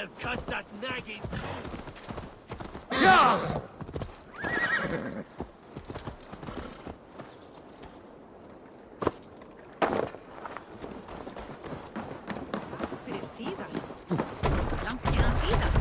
I'll cut that nagging. Yeah! Fyrir síðast. Langt síðan síðast.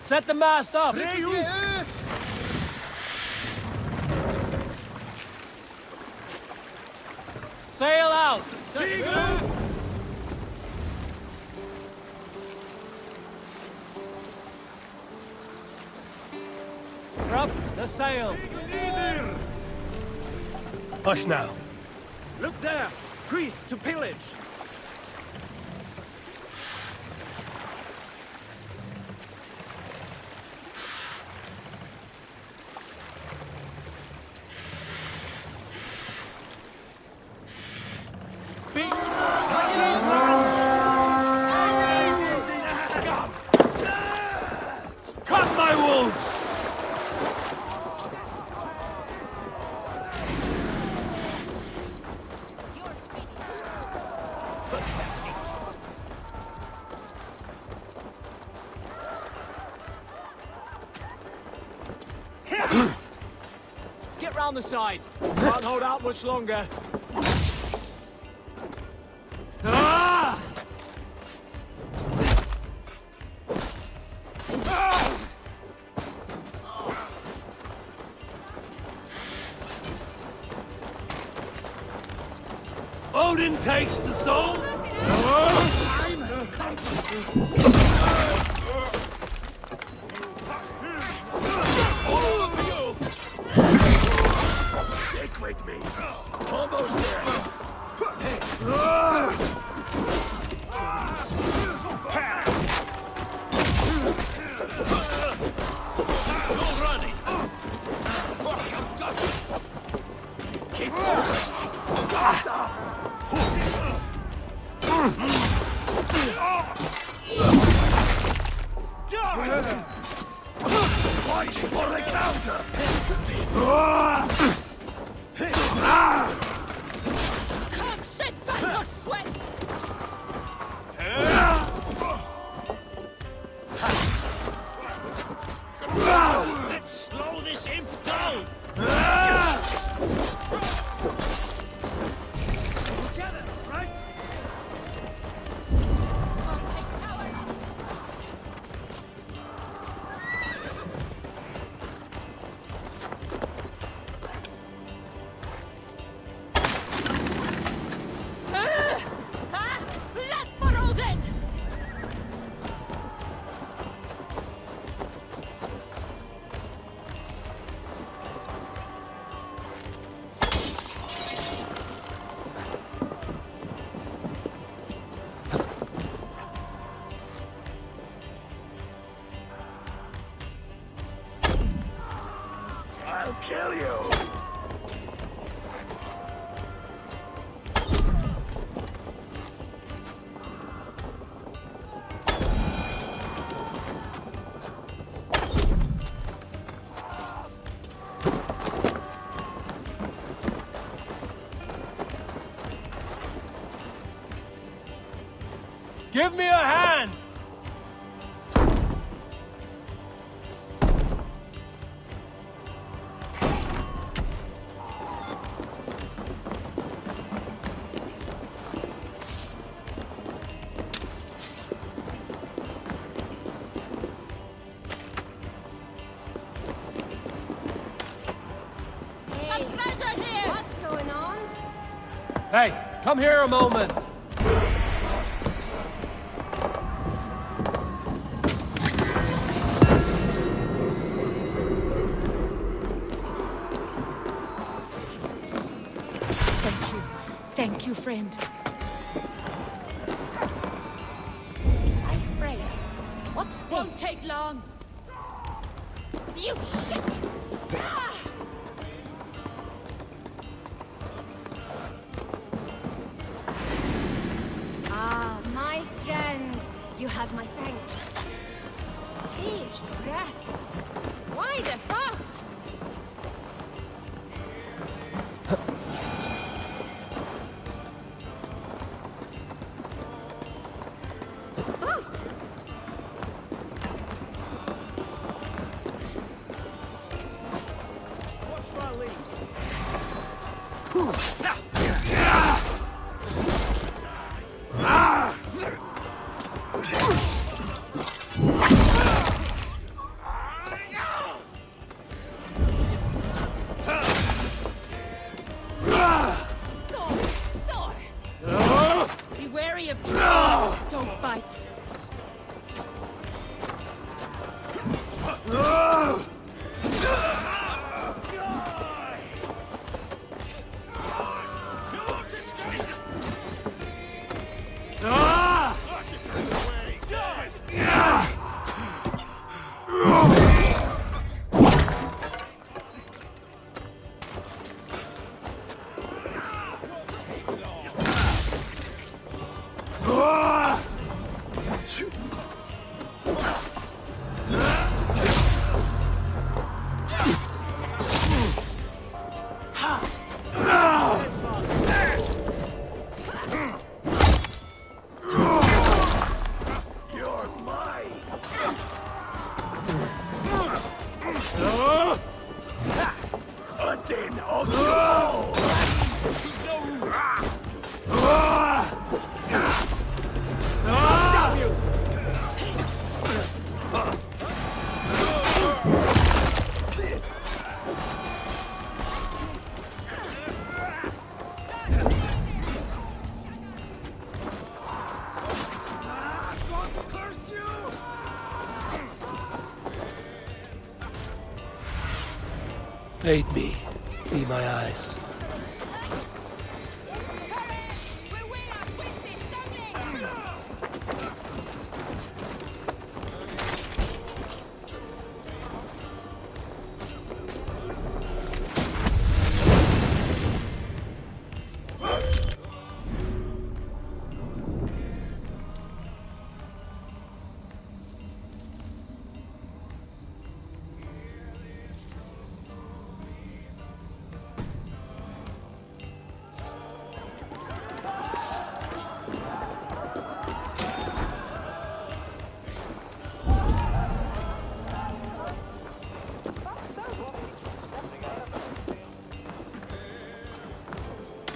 Set the mast up! Sail out! Drop the sail! Hush now. Look there! Priests to pillage! Cut my wolves! Get round the side. Can't hold out much longer. Ah! Odin takes the soul. All over you! Stick with me. Almost You're running. I've got you. Keep Watch for the counter! Come sit back your sweat! Let's slow this imp down! Together, right? Let burrows in! I'll kill you! Give me a hand! Some treasure here! What's going on? Hey, come here a moment. Thank you, friend. I'm Freya. What What's this? Won't take long. You shit! Ah, my friend. You have my thanks. Tears, breath. Why the fuss? Be wary of trees. Don't bite. Aid me. Be my eyes.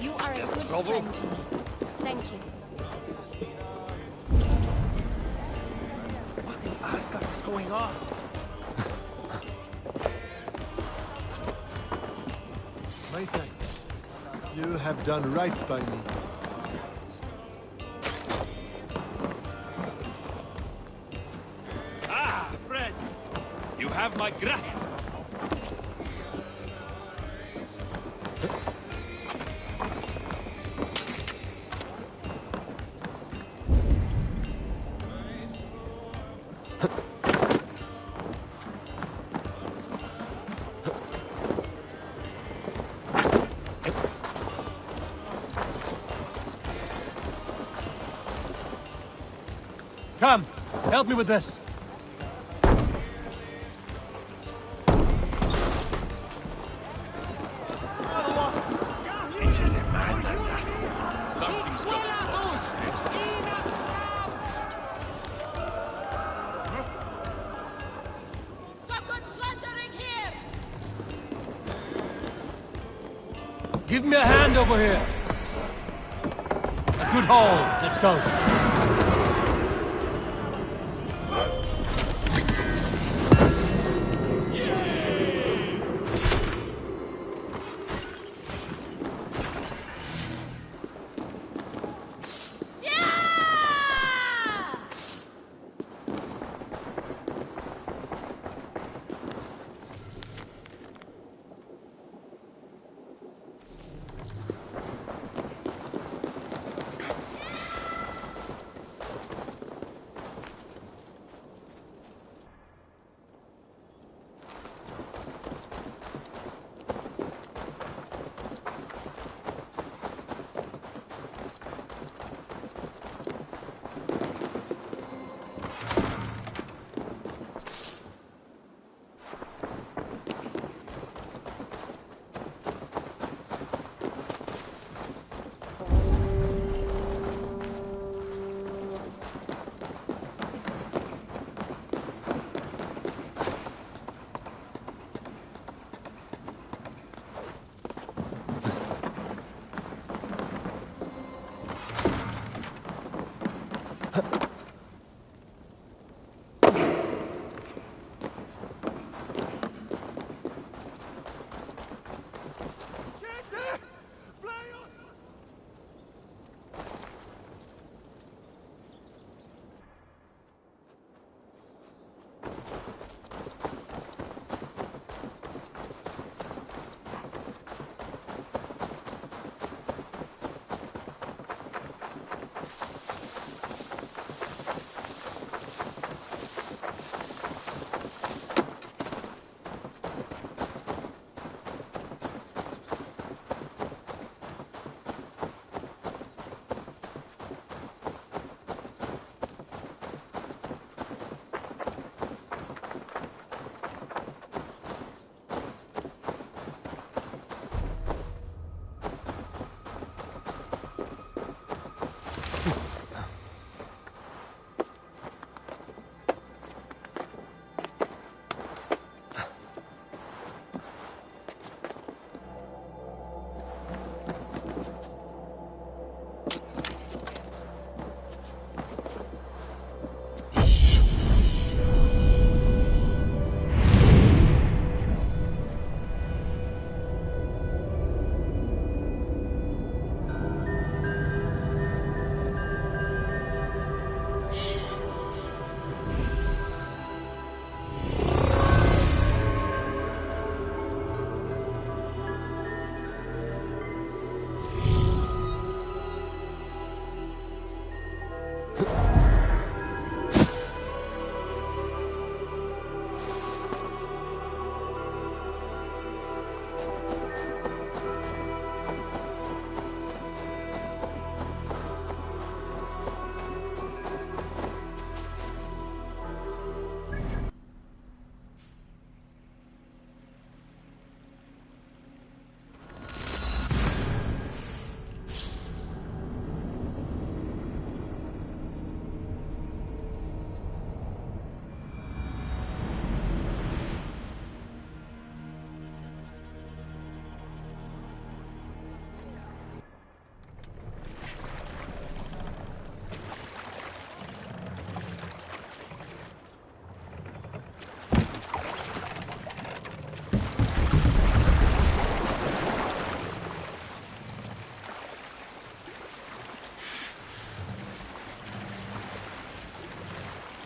You are a good friend to me. Thank you. What in Asgard is going on? My thanks. You have done right by me. Ah, friend. You have my gratitude. Come, help me with this. Something's got lost. Some good plundering here! Give me a hand over here. A good haul. Let's go.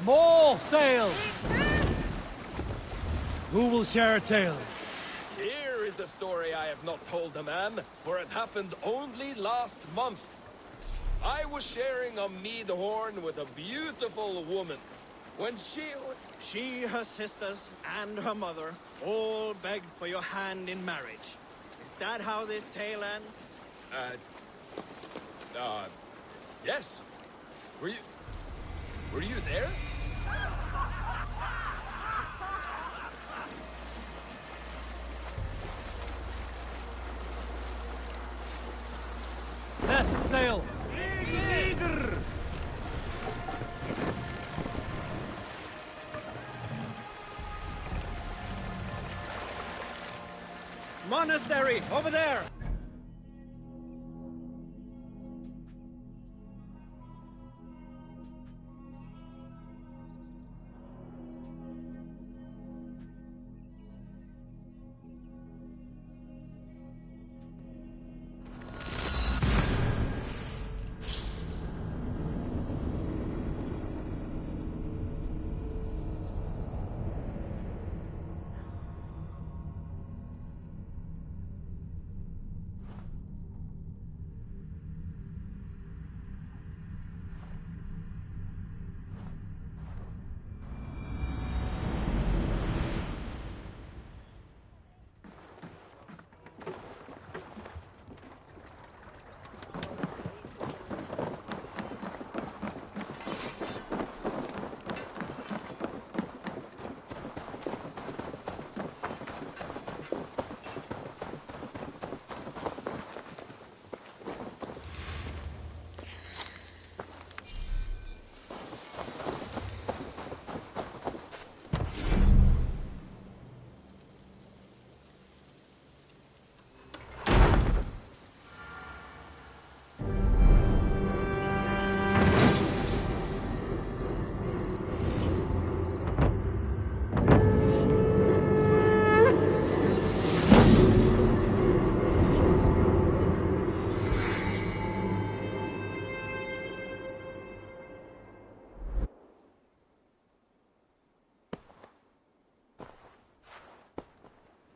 More sail! Who will share a tale? Here is a story I have not told a man, for it happened only last month. I was sharing a mead horn with a beautiful woman. When She, her sisters, and her mother all begged for your hand in marriage. Is that how this tale ends? Yes. Were you there? Less sail! Monastery, over there!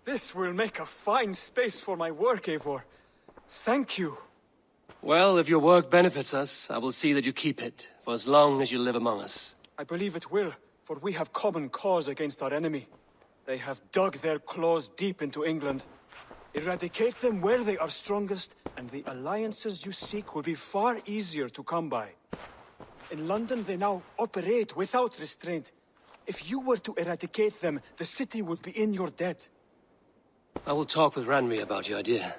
This will make a fine space for my work, Eivor. Thank you. Well, if your work benefits us, I will see that you keep it, for as long as you live among us. I believe it will, for we have common cause against our enemy. They have dug their claws deep into England. Eradicate them where they are strongest, and the alliances you seek will be far easier to come by. In London, they now operate without restraint. If you were to eradicate them, the city would be in your debt. I will talk with Ranri about your idea.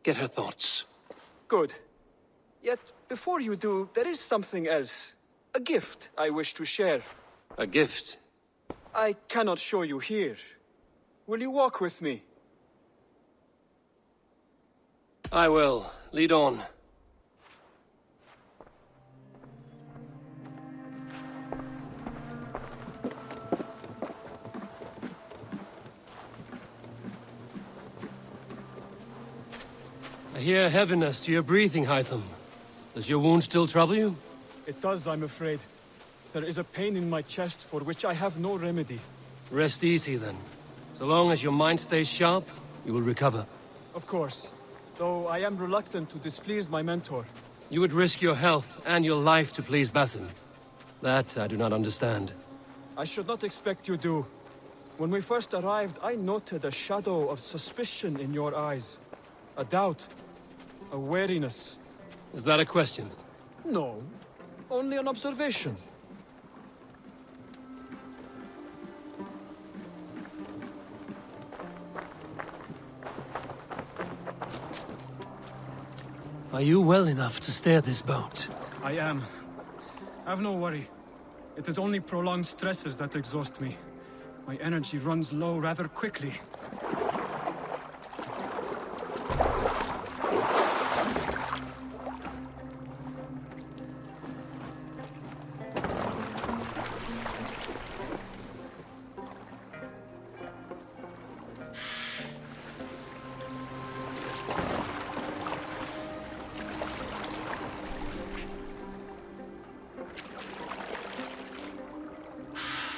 Get her thoughts. Good. Yet, before you do, there is something else. A gift I wish to share. A gift? I cannot show you here. Will you walk with me? I will. Lead on. I hear heaviness to your breathing, Hytham. Does your wound still trouble you? It does, I'm afraid. There is a pain in my chest for which I have no remedy. Rest easy, then. So long as your mind stays sharp, you will recover. Of course. Though I am reluctant to displease my mentor. You would risk your health and your life to please Basim. That I do not understand. I should not expect you do. When we first arrived, I noted a shadow of suspicion in your eyes. A doubt. A wariness. Is that a question? No. Only an observation. Are you well enough to steer this boat? I am. Have no worry. It is only prolonged stresses that exhaust me. My energy runs low rather quickly.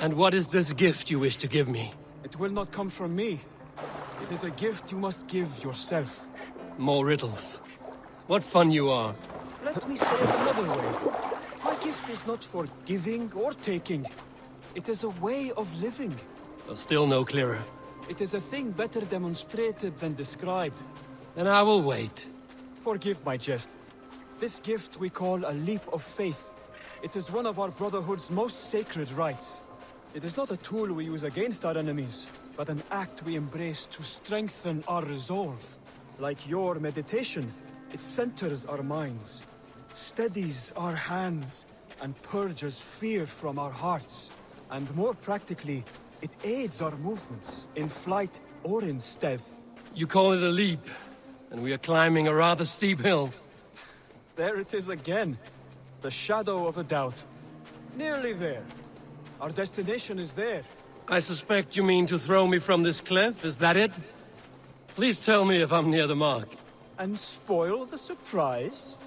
And what is this gift you wish to give me? It will not come from me. It is a gift you must give yourself. More riddles. What fun you are. Let me say it another way. My gift is not for giving or taking. It is a way of living. Still no clearer. It is a thing better demonstrated than described. Then I will wait. Forgive my jest. This gift we call a leap of faith. It is one of our Brotherhood's most sacred rites. It is not a tool we use against our enemies, but an act we embrace to strengthen our resolve. Like your meditation, it centers our minds, steadies our hands, and purges fear from our hearts. And more practically, it aids our movements, in flight or in stealth. You call it a leap, and we are climbing a rather steep hill. There it is again. The shadow of a doubt. Nearly there. Our destination is there. I suspect you mean to throw me from this cliff, is that it? Please tell me if I'm near the mark. And spoil the surprise?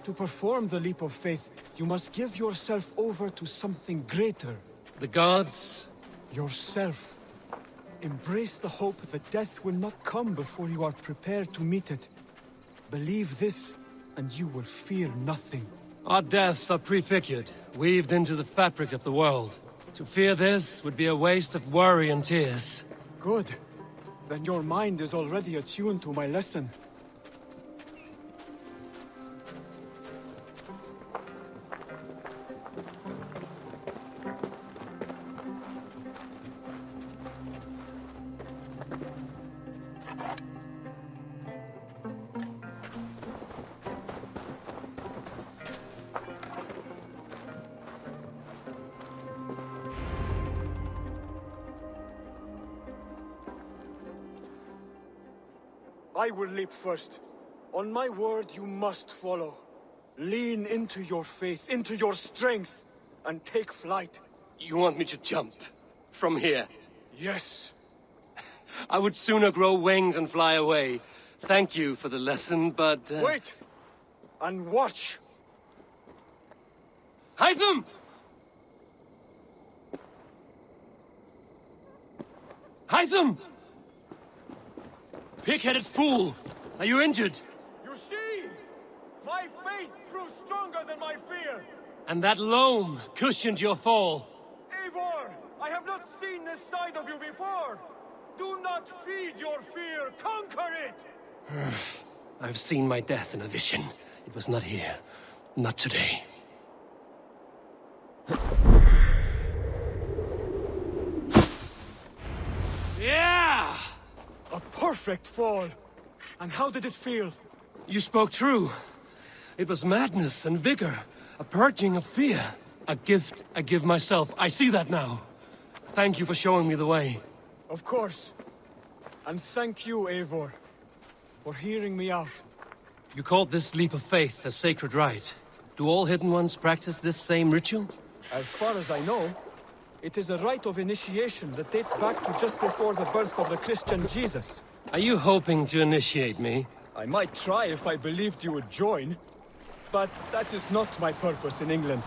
To perform the leap of faith, you must give yourself over to something greater. The gods? Yourself. Embrace the hope that death will not come before you are prepared to meet it. Believe this, and you will fear nothing. Our deaths are prefigured, weaved into the fabric of the world. To fear this would be a waste of worry and tears. Good. Then your mind is already attuned to my lesson. I will leap first. On my word, you must follow. Lean into your faith, into your strength, and take flight. You want me to jump? From here? Yes. I would sooner grow wings and fly away. Thank you for the lesson, but... Wait! And watch! Hytham! Hytham! Hytham! Pig-headed fool! Are you injured? You see? My faith grew stronger than my fear! And that loam cushioned your fall. Eivor! I have not seen this side of you before! Do not feed your fear, conquer it! I've seen my death in a vision. It was not here. Not today. Yeah! A perfect fall! And how did it feel? You spoke true. It was madness and vigor. A purging of fear. A gift I give myself. I see that now. Thank you for showing me the way. Of course. And thank you, Eivor, for hearing me out. You called this leap of faith a sacred rite. Do all Hidden Ones practice this same ritual? As far as I know, it is a rite of initiation that dates back to just before the birth of the Christian Jesus. Are you hoping to initiate me? I might try if I believed you would join, but that is not my purpose in England.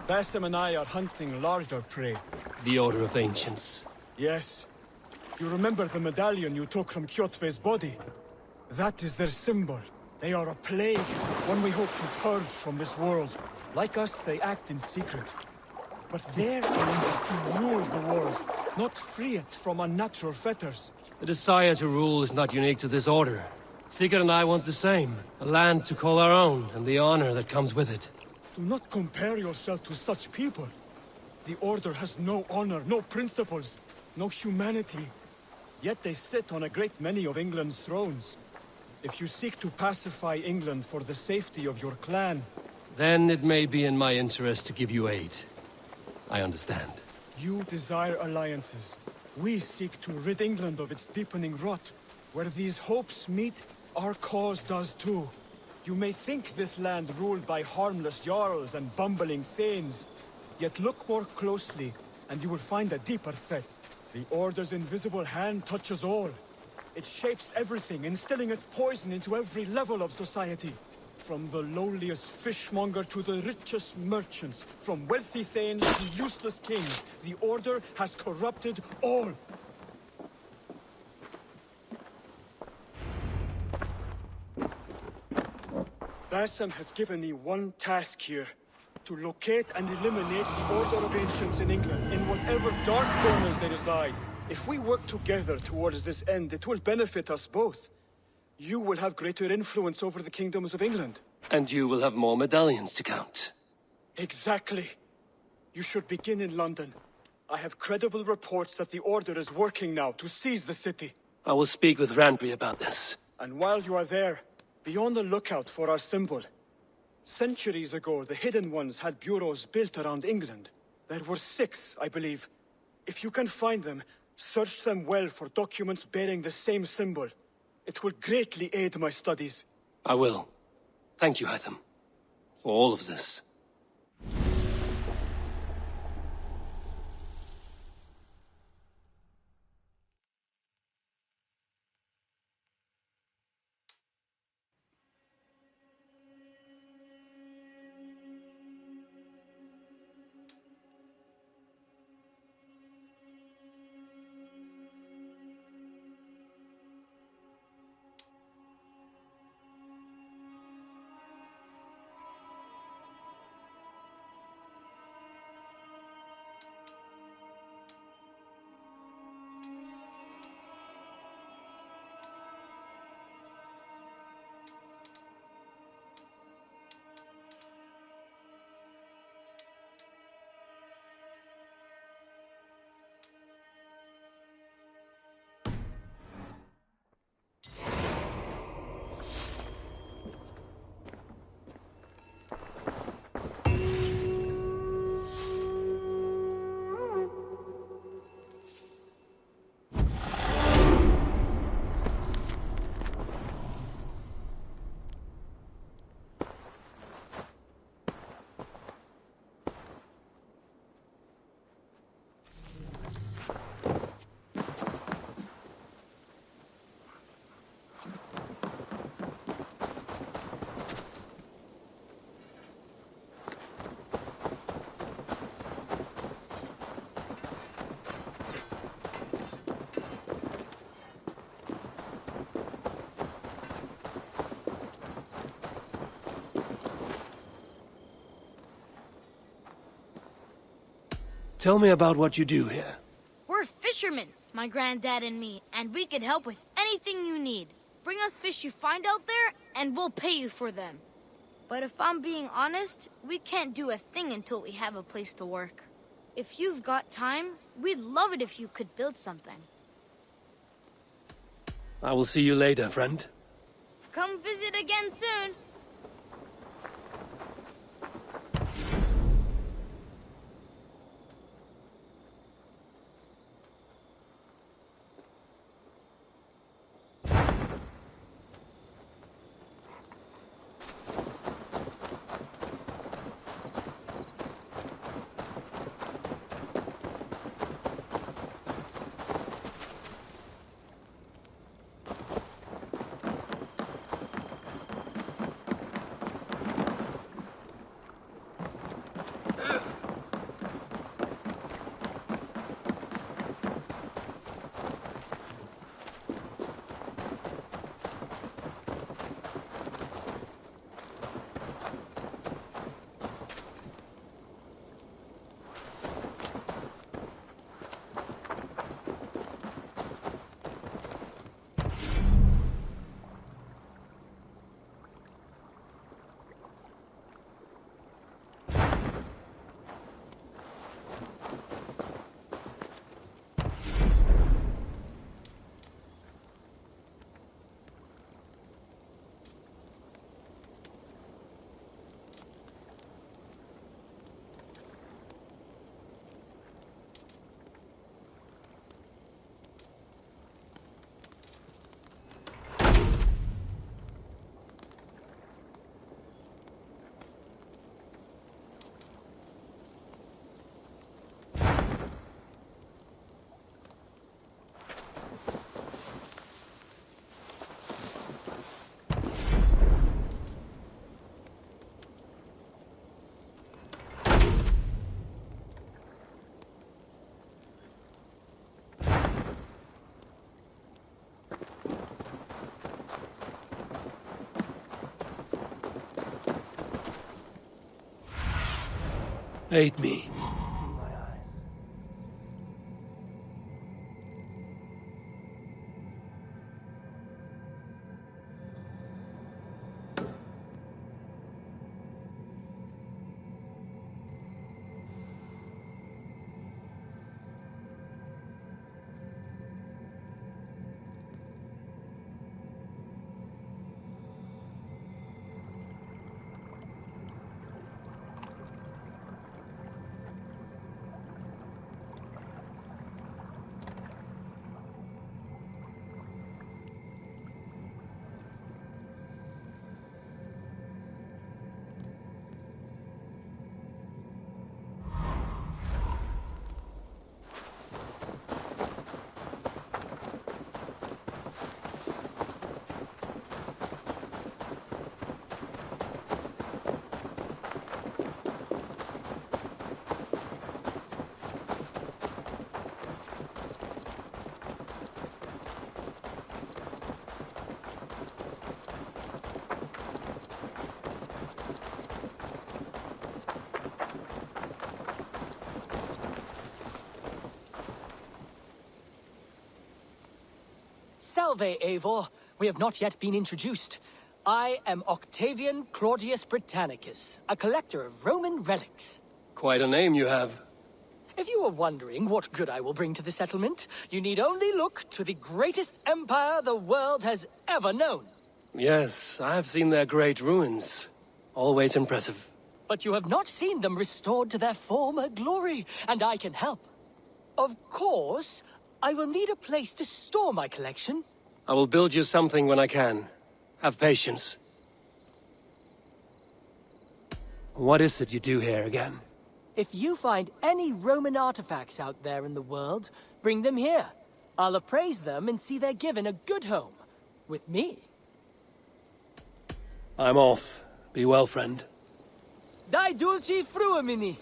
Basim and I are hunting larger prey. The Order of Ancients. Yes. You remember the medallion you took from Kjotve's body? That is their symbol. They are a plague, one we hope to purge from this world. Like us, they act in secret. But their aim is to rule the world, not free it from unnatural fetters. The desire to rule is not unique to this order. Sigurd and I want the same. A land to call our own, and the honor that comes with it. Do not compare yourself to such people. The Order has no honor, no principles, no humanity. Yet they sit on a great many of England's thrones. If you seek to pacify England for the safety of your clan... Then it may be in my interest to give you aid. I understand. You desire alliances. We seek to rid England of its deepening rot. Where these hopes meet, our cause does too. You may think this land ruled by harmless jarls and bumbling thanes. Yet look more closely, and you will find a deeper threat. The Order's invisible hand touches all. It shapes everything, instilling its poison into every level of society. From the lowliest fishmonger to the richest merchants, from wealthy thanes to useless kings, the Order has corrupted all. Basim has given me one task here. To locate and eliminate the Order of Ancients in England, in whatever dark corners they reside. If we work together towards this end, it will benefit us both. You will have greater influence over the kingdoms of England. And you will have more medallions to count. Exactly. You should begin in London. I have credible reports that the Order is working now to seize the city. I will speak with Randry about this. And while you are there, be on the lookout for our symbol. Centuries ago, the Hidden Ones had bureaus built around England. There were 6, I believe. If you can find them, search them well for documents bearing the same symbol. It will greatly aid my studies. I will. Thank you, Hytham, for all of this. Tell me about what you do here. We're fishermen, my granddad and me, and we can help with anything you need. Bring us fish you find out there, and we'll pay you for them. But if I'm being honest, we can't do a thing until we have a place to work. If you've got time, we'd love it if you could build something. I will see you later, friend. Come visit again soon. Aid me. Salve, Eivor. We have not yet been introduced. I am Octavian Claudius Britannicus, a collector of Roman relics. Quite a name you have. If you are wondering what good I will bring to the settlement, you need only look to the greatest empire the world has ever known. Yes, I have seen their great ruins. Always impressive. But you have not seen them restored to their former glory, and I can help. Of course, I will need a place to store my collection. I will build you something when I can. Have patience. What is it you do here again? If you find any Roman artifacts out there in the world, bring them here. I'll appraise them and see they're given a good home. With me. I'm off. Be well, friend. Dai dulci fruamini.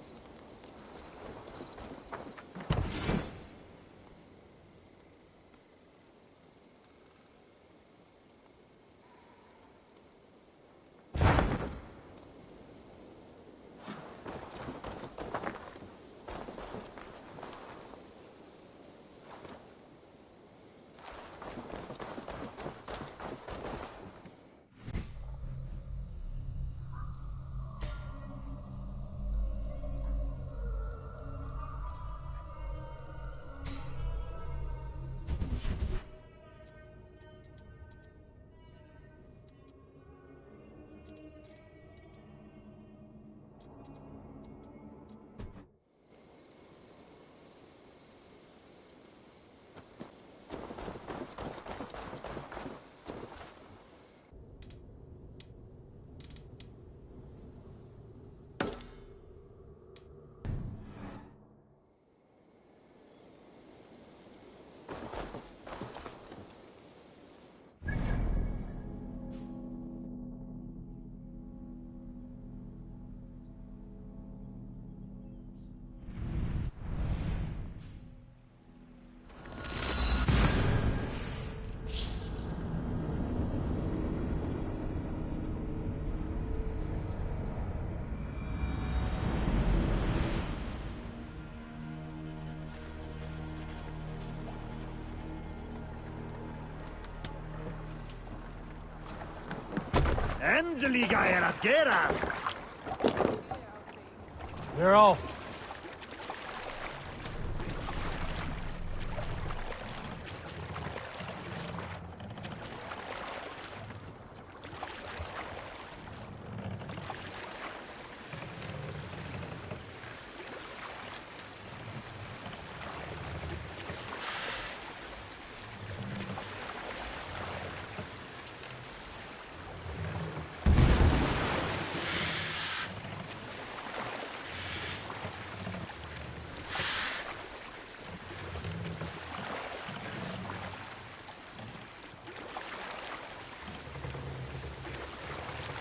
Endeliga er att geras! We're off.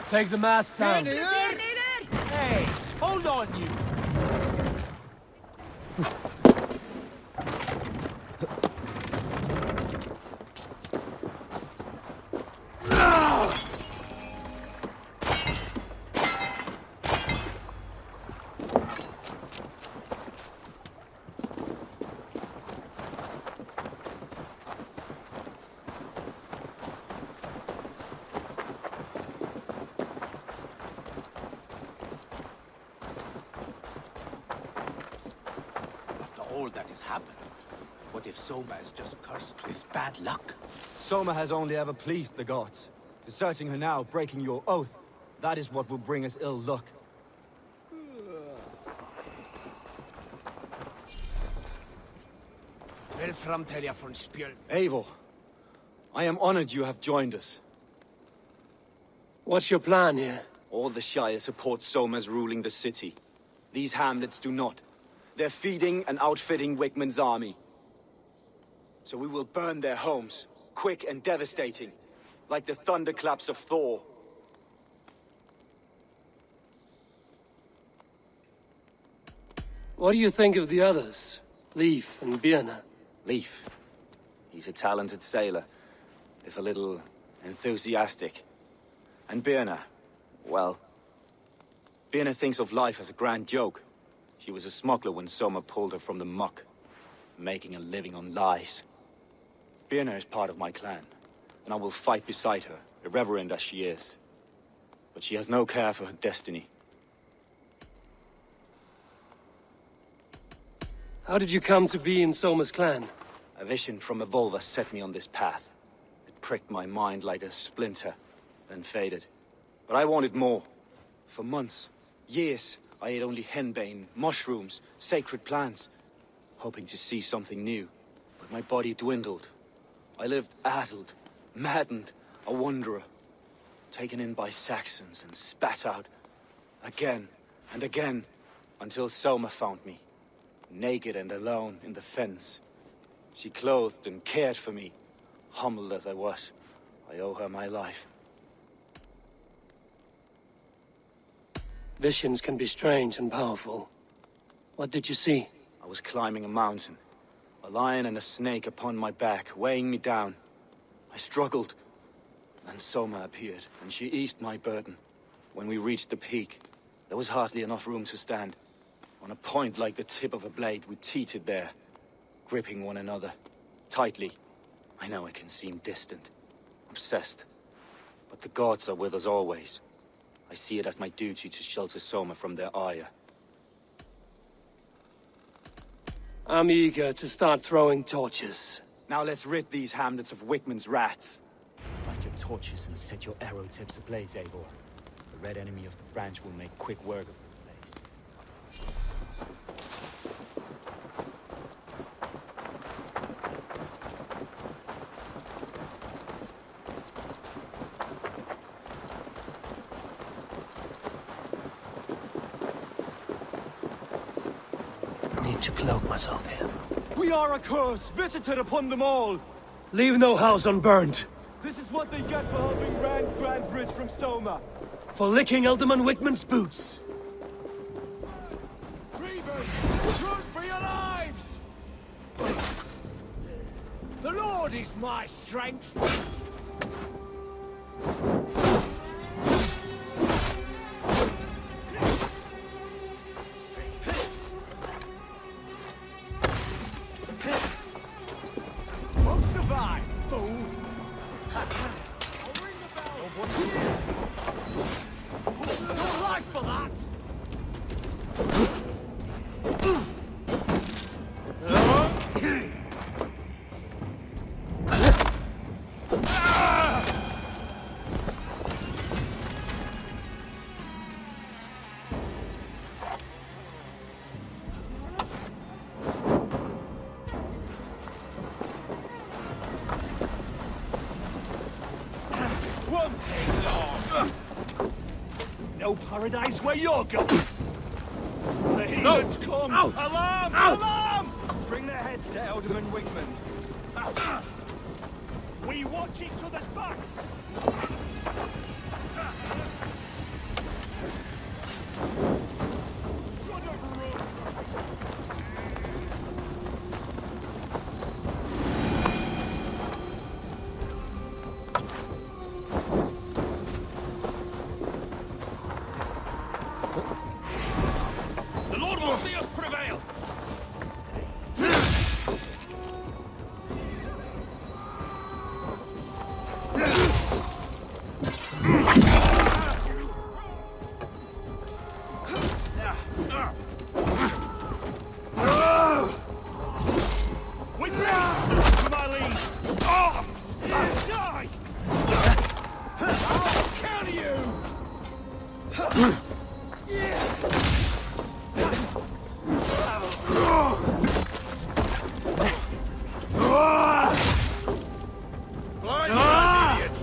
Take the mast down. Hey, hold on you! All that has happened. What if Soma is just cursed with bad luck? Soma has only ever pleased the gods. Deserting her now, breaking your oath, that is what will bring us ill luck. Vel framtälja från spjöld. Eivor, I am honored you have joined us. What's your plan here? All the Shire support Soma's ruling the city. These hamlets do not. They're feeding and outfitting Wickman's army. So we will burn their homes, quick and devastating, like the thunderclaps of Thor. What do you think of the others? Leif and Birna? Leif. He's a talented sailor, if a little enthusiastic. And Birna, well, Birna thinks of life as a grand joke. She was a smuggler when Soma pulled her from the muck, making a living on lies. Birna is part of my clan, and I will fight beside her, irreverent as she is. But she has no care for her destiny. How did you come to be in Soma's clan? A vision from Evolva set me on this path. It pricked my mind like a splinter, then faded. But I wanted more. For months, years, I ate only henbane, mushrooms, sacred plants, hoping to see something new. But my body dwindled. I lived addled, maddened, a wanderer, taken in by Saxons and spat out again and again, until Soma found me, naked and alone in the fens. She clothed and cared for me, humbled as I was. I owe her my life. Visions can be strange and powerful. What did you see? I was climbing a mountain. A lion and a snake upon my back, weighing me down. I struggled. Then Soma appeared, and she eased my burden. When we reached the peak, there was hardly enough room to stand. On a point like the tip of a blade, we teetered there, gripping one another, tightly. I know it can seem distant, obsessed. But the gods are with us always. I see it as my duty to shelter Soma from their ire. I'm eager to start throwing torches. Now let's rid these hamlets of Wickman's rats. Light your torches and set your arrow tips ablaze, Eivor. The red enemy of the branch will make quick work of the place. Need to cloak myself here. We are a curse, visited upon them all! Leave no house unburned. This is what they get for helping Rand's Grand Bridge from Soma. For licking Alderman Wickman's boots. Reavers, run for your lives! The Lord is my strength! Won't survive, fool! I'll ring the bell! paradise where you're going. The heathens come! Alarm! Alarm! Bring their heads to Alderman Wigman. We watch each other's backs! The Lord will see us prevail! With me! To my lead! Oh! Die! I'll kill you! Blind man, idiot!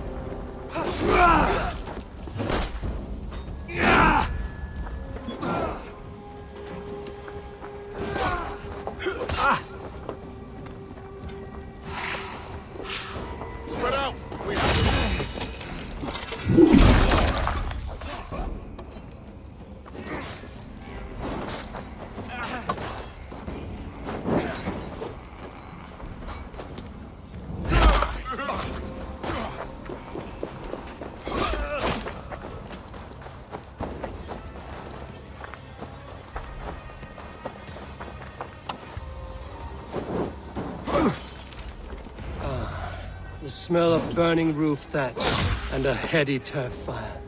Spread out! We have to... The smell of burning roof thatch and a heady turf fire.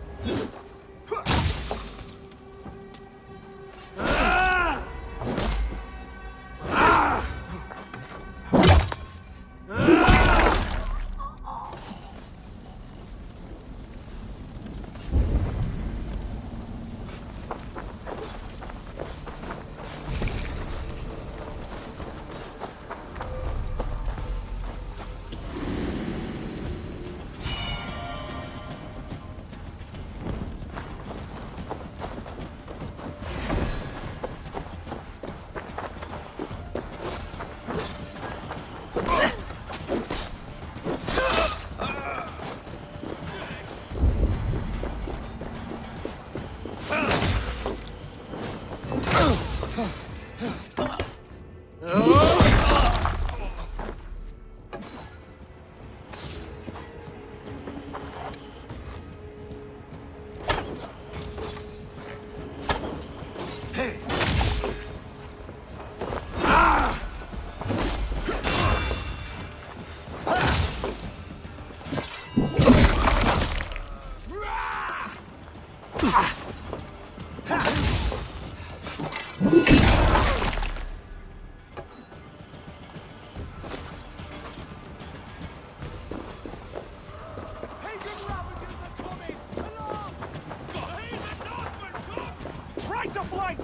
Right up flank!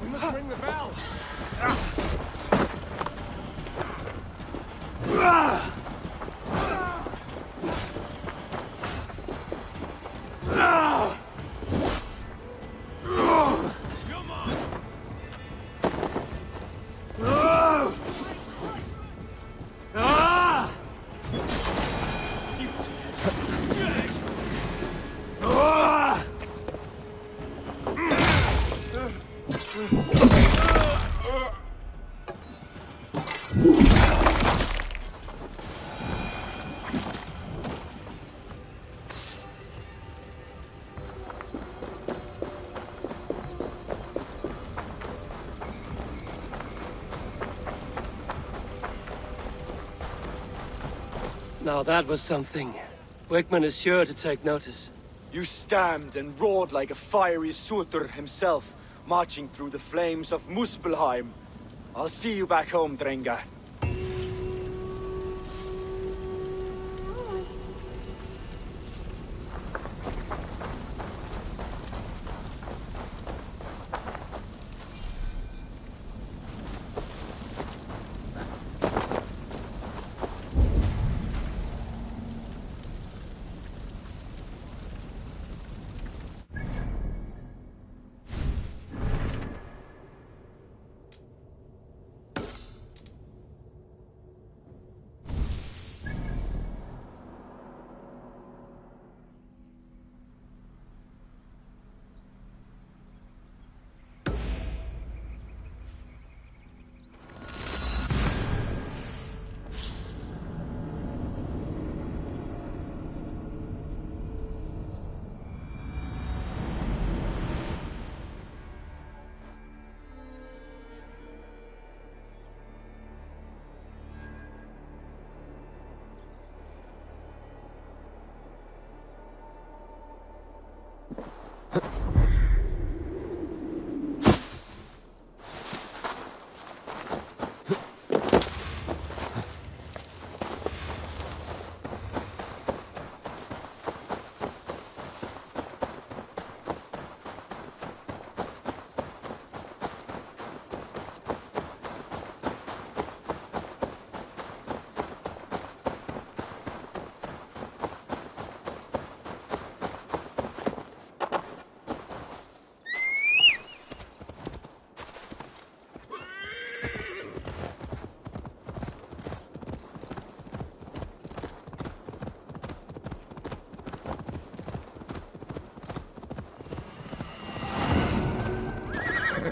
We must ring the bell. Now that was something. Wickman is sure to take notice. You stamped and roared like a fiery Surtur himself, marching through the flames of Muspelheim. I'll see you back home, Drengar. The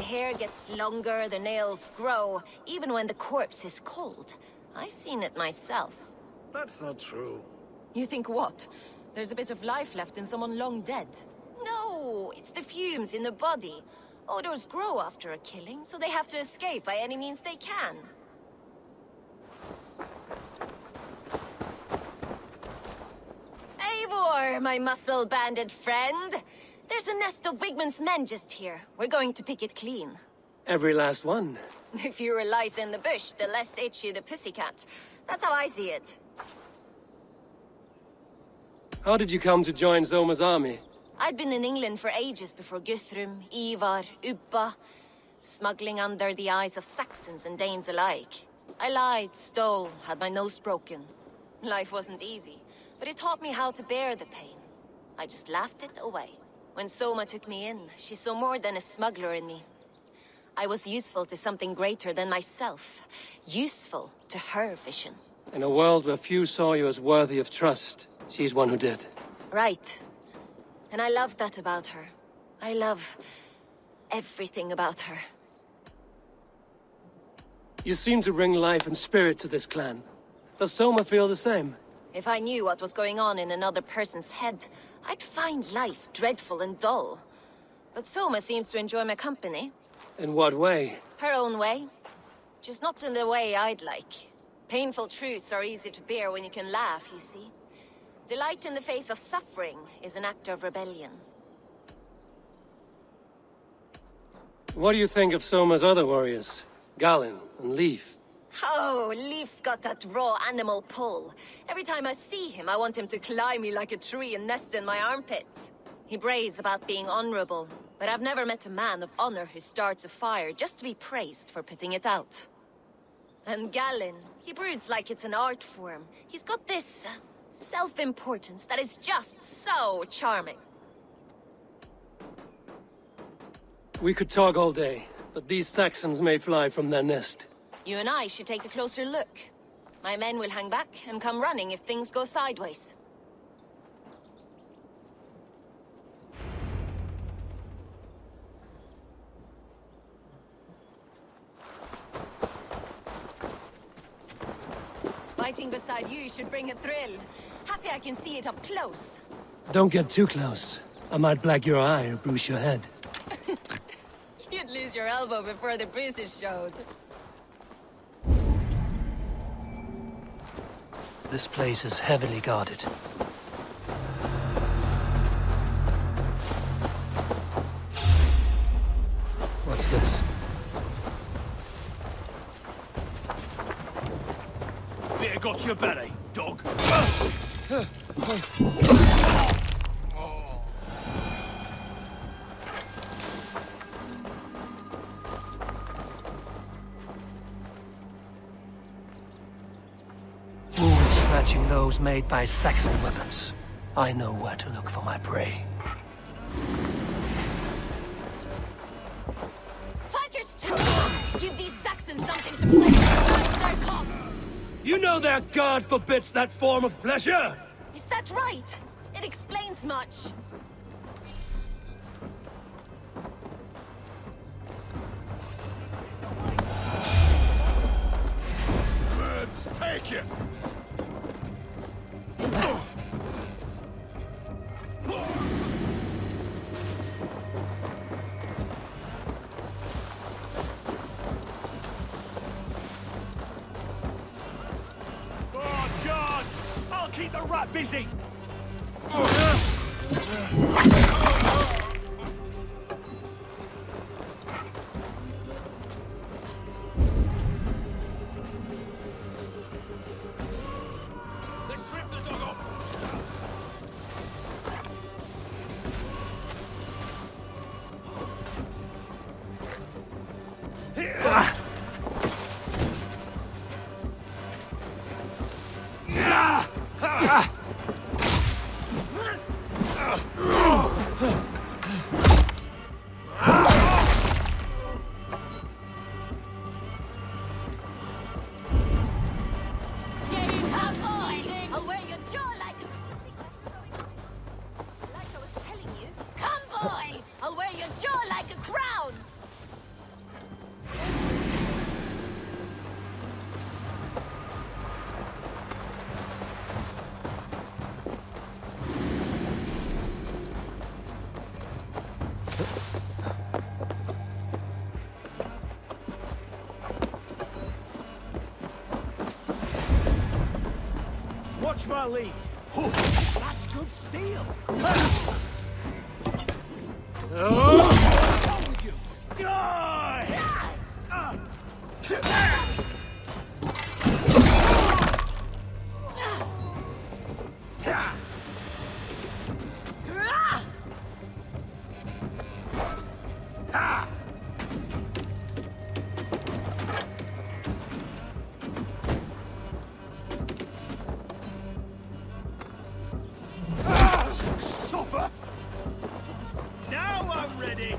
hair gets longer, the nails grow, even when the corpse is cold. I've seen it myself. That's not true. You think what? There's a bit of life left in someone long dead? No, it's the fumes in the body. Odors grow after a killing, so they have to escape by any means they can. Eivor, my muscle-banded friend. There's a nest of Wigmund's men just here. We're going to pick it clean. Every last one. The fewer lice in the bush, the less itchy the pussycat. That's how I see it. How did you come to join Zoma's army? I'd been in England for ages before Guthrum, Ivar, Ubba, smuggling under the eyes of Saxons and Danes alike. I lied, stole, had my nose broken. Life wasn't easy, but it taught me how to bear the pain. I just laughed it away. When Soma took me in, she saw more than a smuggler in me. I was useful to something greater than myself. Useful to her vision. In a world where few saw you as worthy of trust, she's one who did. Right. And I love that about her. I love everything about her. You seem to bring life and spirit to this clan. Does Soma feel the same? If I knew what was going on in another person's head, I'd find life dreadful and dull. But Soma seems to enjoy my company. In what way? Her own way. Just not in the way I'd like. Painful truths are easy to bear when you can laugh, you see. Delight in the face of suffering is an act of rebellion. What do you think of Soma's other warriors? Galinn and Leif? Oh, Leif's got that raw animal pull. Every time I see him, I want him to climb me like a tree and nest in my armpits. He brays about being honorable, but I've never met a man of honor who starts a fire just to be praised for putting it out. And Galinn, he broods like it's an art form. He's got this self-importance that is just so charming. We could talk all day, but these Saxons may fly from their nest. You and I should take a closer look. My men will hang back and come running if things go sideways. Fighting beside you should bring a thrill. Happy I can see it up close. Don't get too close. I might black your eye or bruise your head. You'd lose your elbow before the bruises showed. This place is heavily guarded. What's this? Fear got your belly, dog. Wounds matching those made by Saxon weapons. I know where to look for my prey. Fighters too! Give these Saxons something to play with their cocks! You know their god forbids that form of pleasure! Is that right? It explains much. Birds, take you! Oh, God! I'll keep the rat busy! Let's strip the dog off! Watch my lead. That's good steel. Down with you. Die! Suffer! Now I'm ready!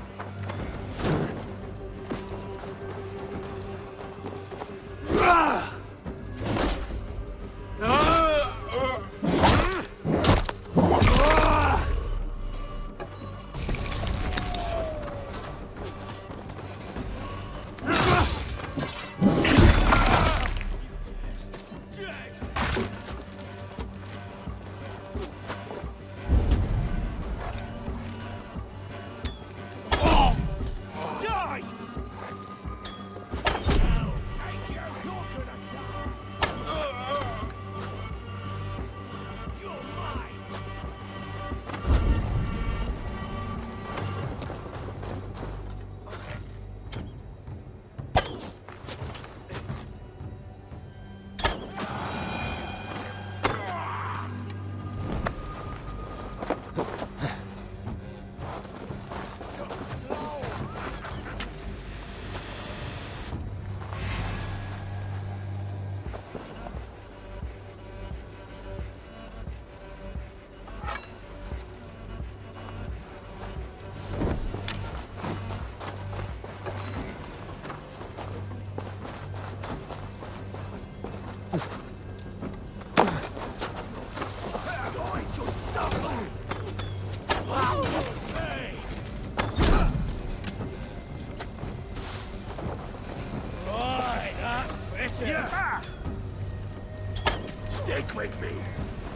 Stick with me.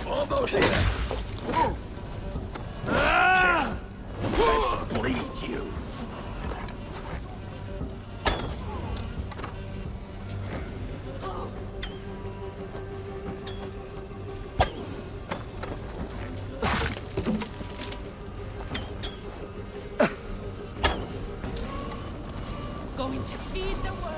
Almost there. Let's bleed you. Going to feed the world.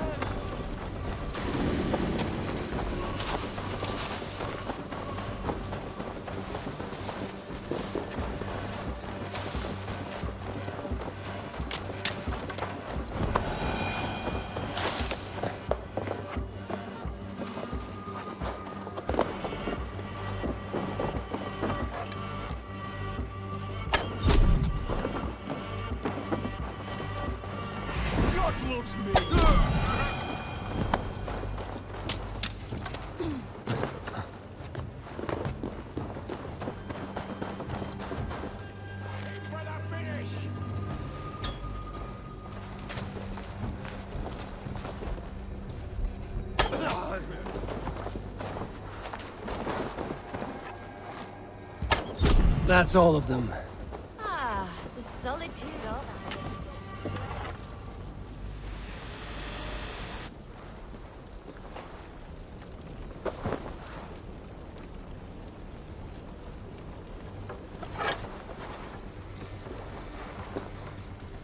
Loves me. For the finish. That's all of them. Ah, the solitude of that.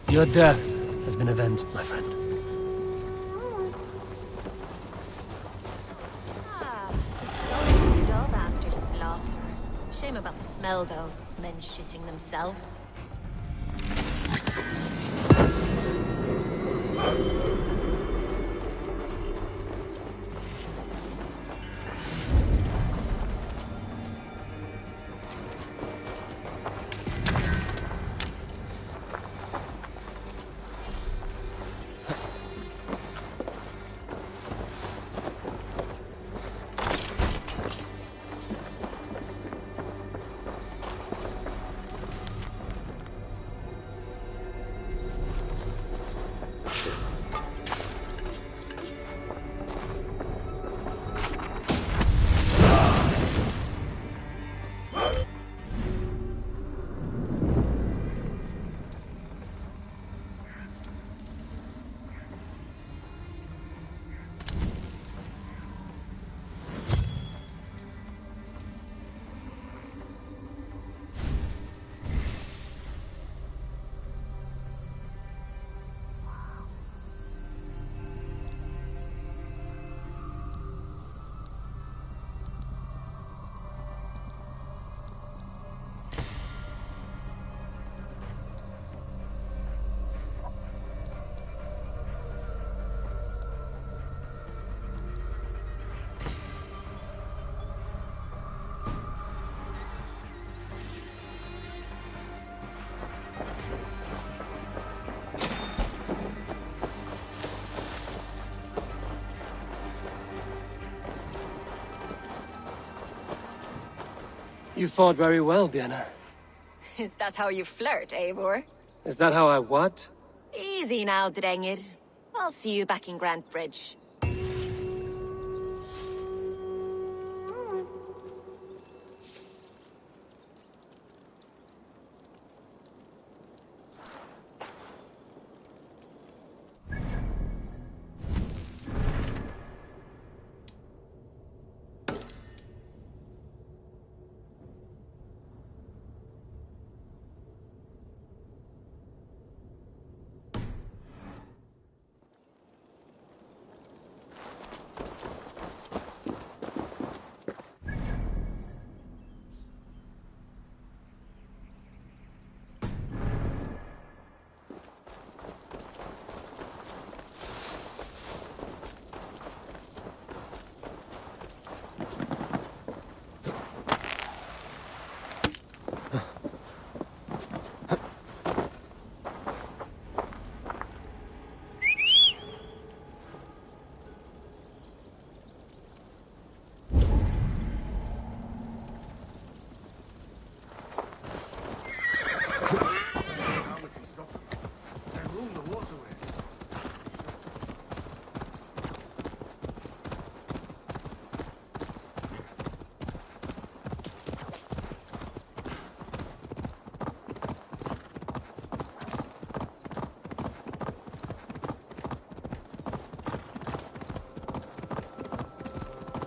Your death has been avenged, my friend. Ah, the solitude of after slaughter. Shame about the smell, though. Men shitting themselves. You fought very well, Björna. Is that how you flirt, Eivor? Is that how I what? Easy now, Drengir. I'll see you back in Grand Bridge.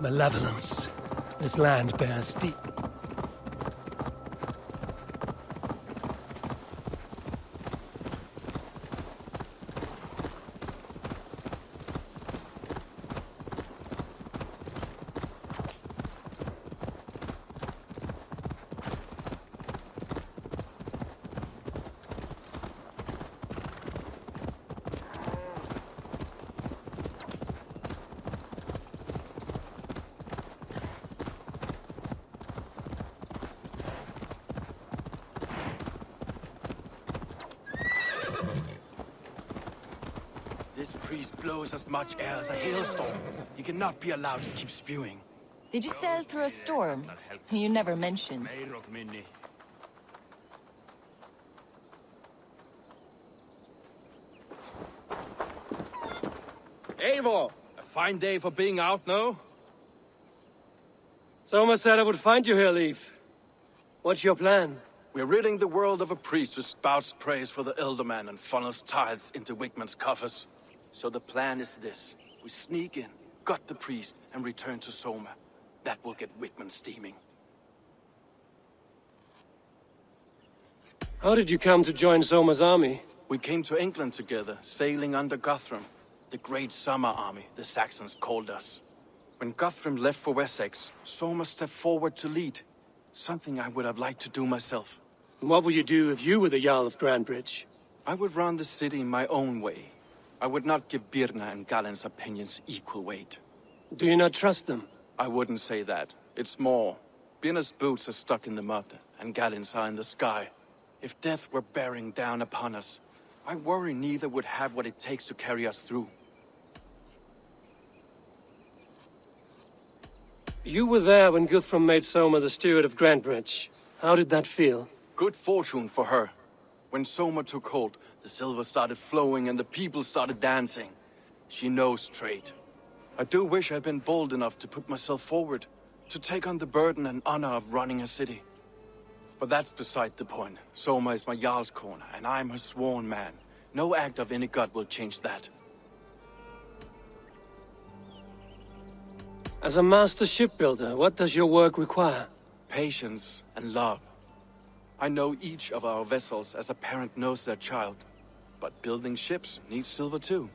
Malevolence. This land bears deep. This priest blows as much air as a hailstorm. He cannot be allowed to keep spewing. Did you sail through a storm? You never mentioned. Eivor! A fine day for being out, no? Soma said I would find you here, Leif. What's your plan? We're ridding the world of a priest who spouts praise for the Elderman and funnels tithes into Wigman's coffers. So the plan is this. We sneak in, gut the priest, and return to Soma. That will get Wigman steaming. How did you come to join Soma's army? We came to England together, sailing under Guthrum. The Great Summer Army, the Saxons called us. When Guthrum left for Wessex, Soma stepped forward to lead. Something I would have liked to do myself. What would you do if you were the Jarl of Grandbridge? I would run the city my own way. I would not give Birna and Galen's opinions equal weight. Do you not trust them? I wouldn't say that. It's more. Birna's boots are stuck in the mud, and Galen's are in the sky. If death were bearing down upon us, I worry neither would have what it takes to carry us through. You were there when Guthrum made Soma the steward of Grandbridge. How did that feel? Good fortune for her. When Soma took hold, the silver started flowing and the people started dancing. She knows trade. I do wish I'd been bold enough to put myself forward, to take on the burden and honor of running a city. But that's beside the point. Soma is my Jarl's corner, and I'm her sworn man. No act of any god will change that. As a master shipbuilder, what does your work require? Patience and love. I know each of our vessels as a parent knows their child. But building ships needs silver too.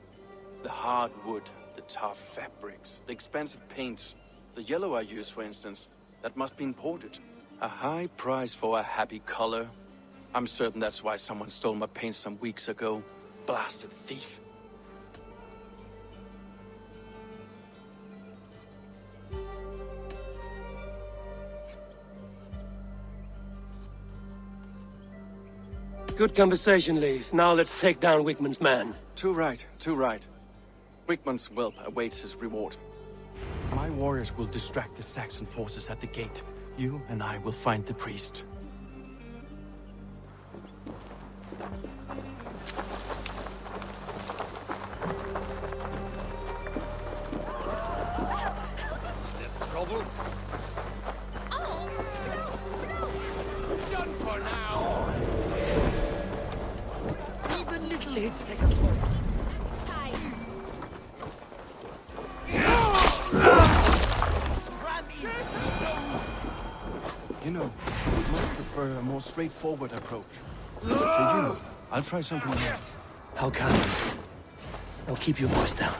The hard wood, the tough fabrics, the expensive paints. The yellow I use, for instance, that must be imported. A high price for a happy color. I'm certain that's why someone stole my paint some weeks ago. Blasted thief. Good conversation, Leif. Now let's take down Wigman's man. Too right, too right. Wigman's whelp awaits his reward. My warriors will distract the Saxon forces at the gate. You and I will find the priest. Trouble? Oh, Done for now! Even little hits take a toll. You know, I much prefer a more straightforward approach. But for you, I'll try something else. How kind. I'll keep your voice down.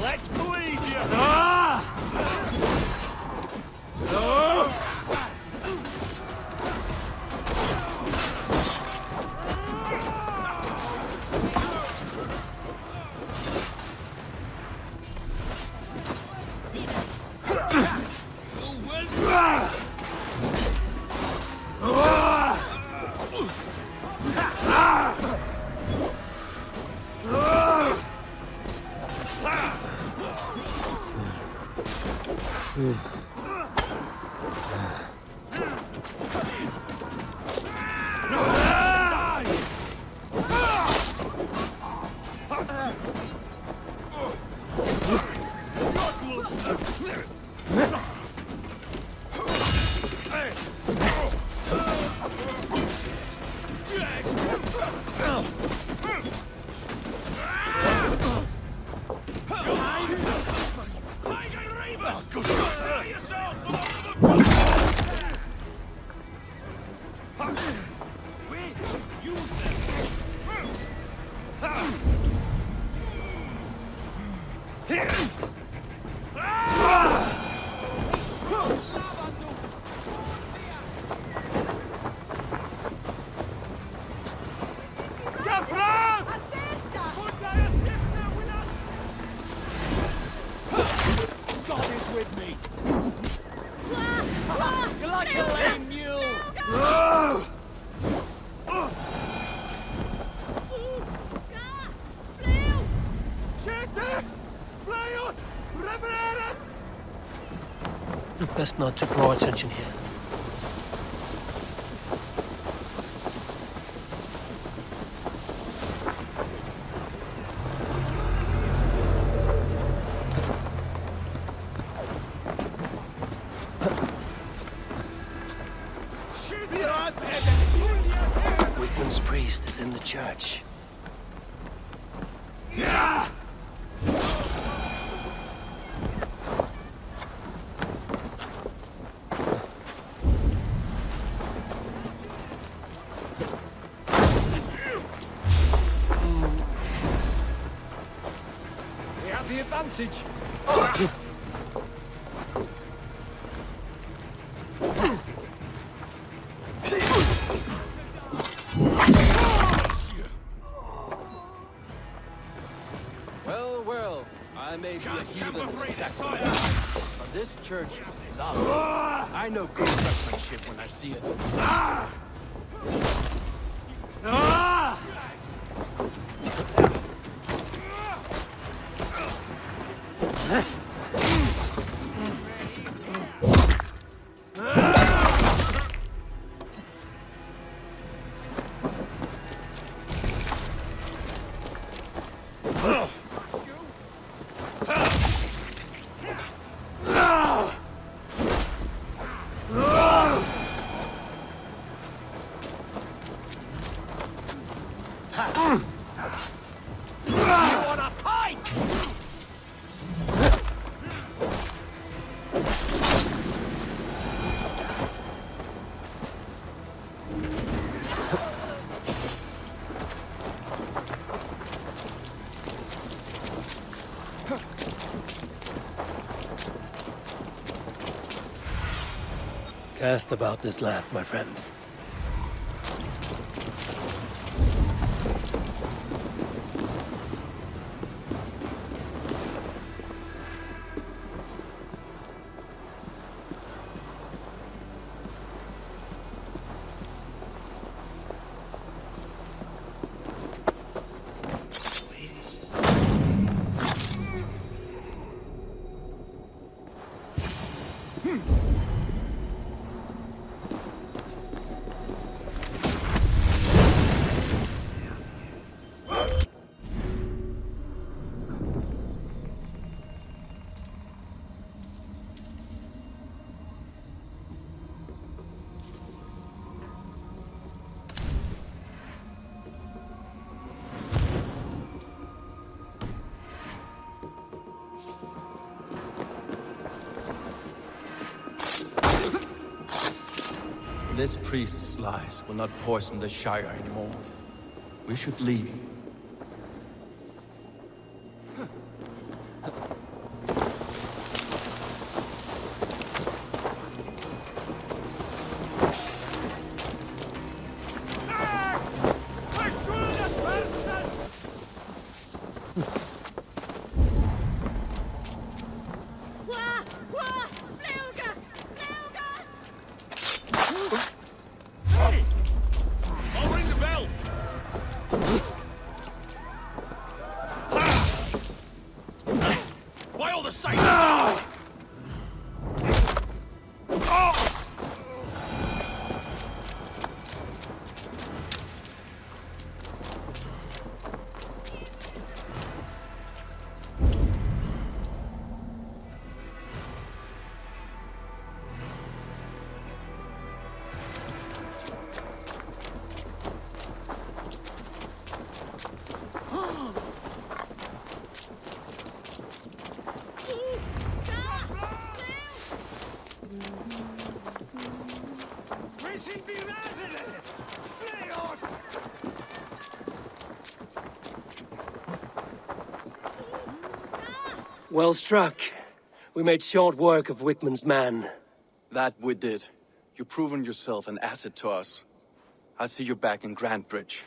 Let's believe you! You're like a lame mule! Best not to draw attention here. Whitman's priest is in the church. We have the advantage. Well, well, I may be a heathen in the Saxon, but this church is lovely. I know good workmanship when I see it. Cast about this land, my friend. This priest's lies will not poison the Shire anymore. We should leave. Well struck. We made short work of Wickman's man. That we did. You've proven yourself an asset to us. I'll see you back in Grand Bridge.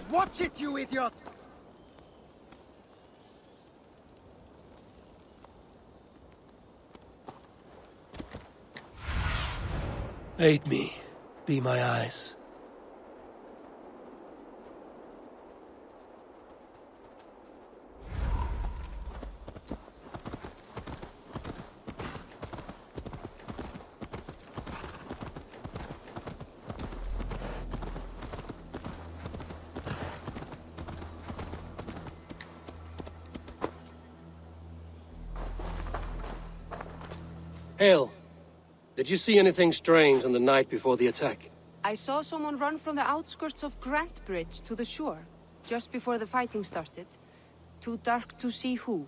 Watch it, you idiot! Aid me. Be my eyes. Hail. Did you see anything strange on the night before the attack? I saw someone run from the outskirts of Grant Bridge to the shore, just before the fighting started. Too dark to see who.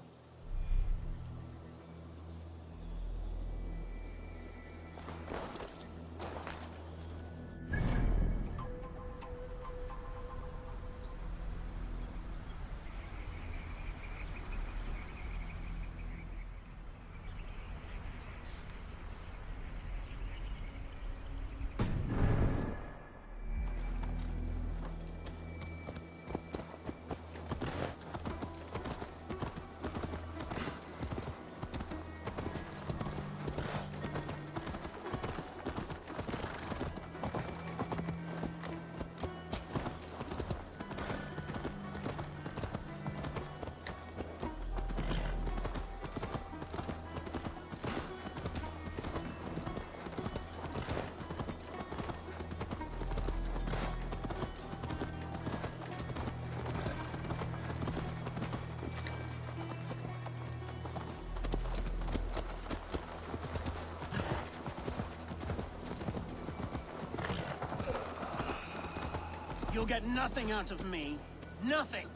You'll get nothing out of me. Nothing!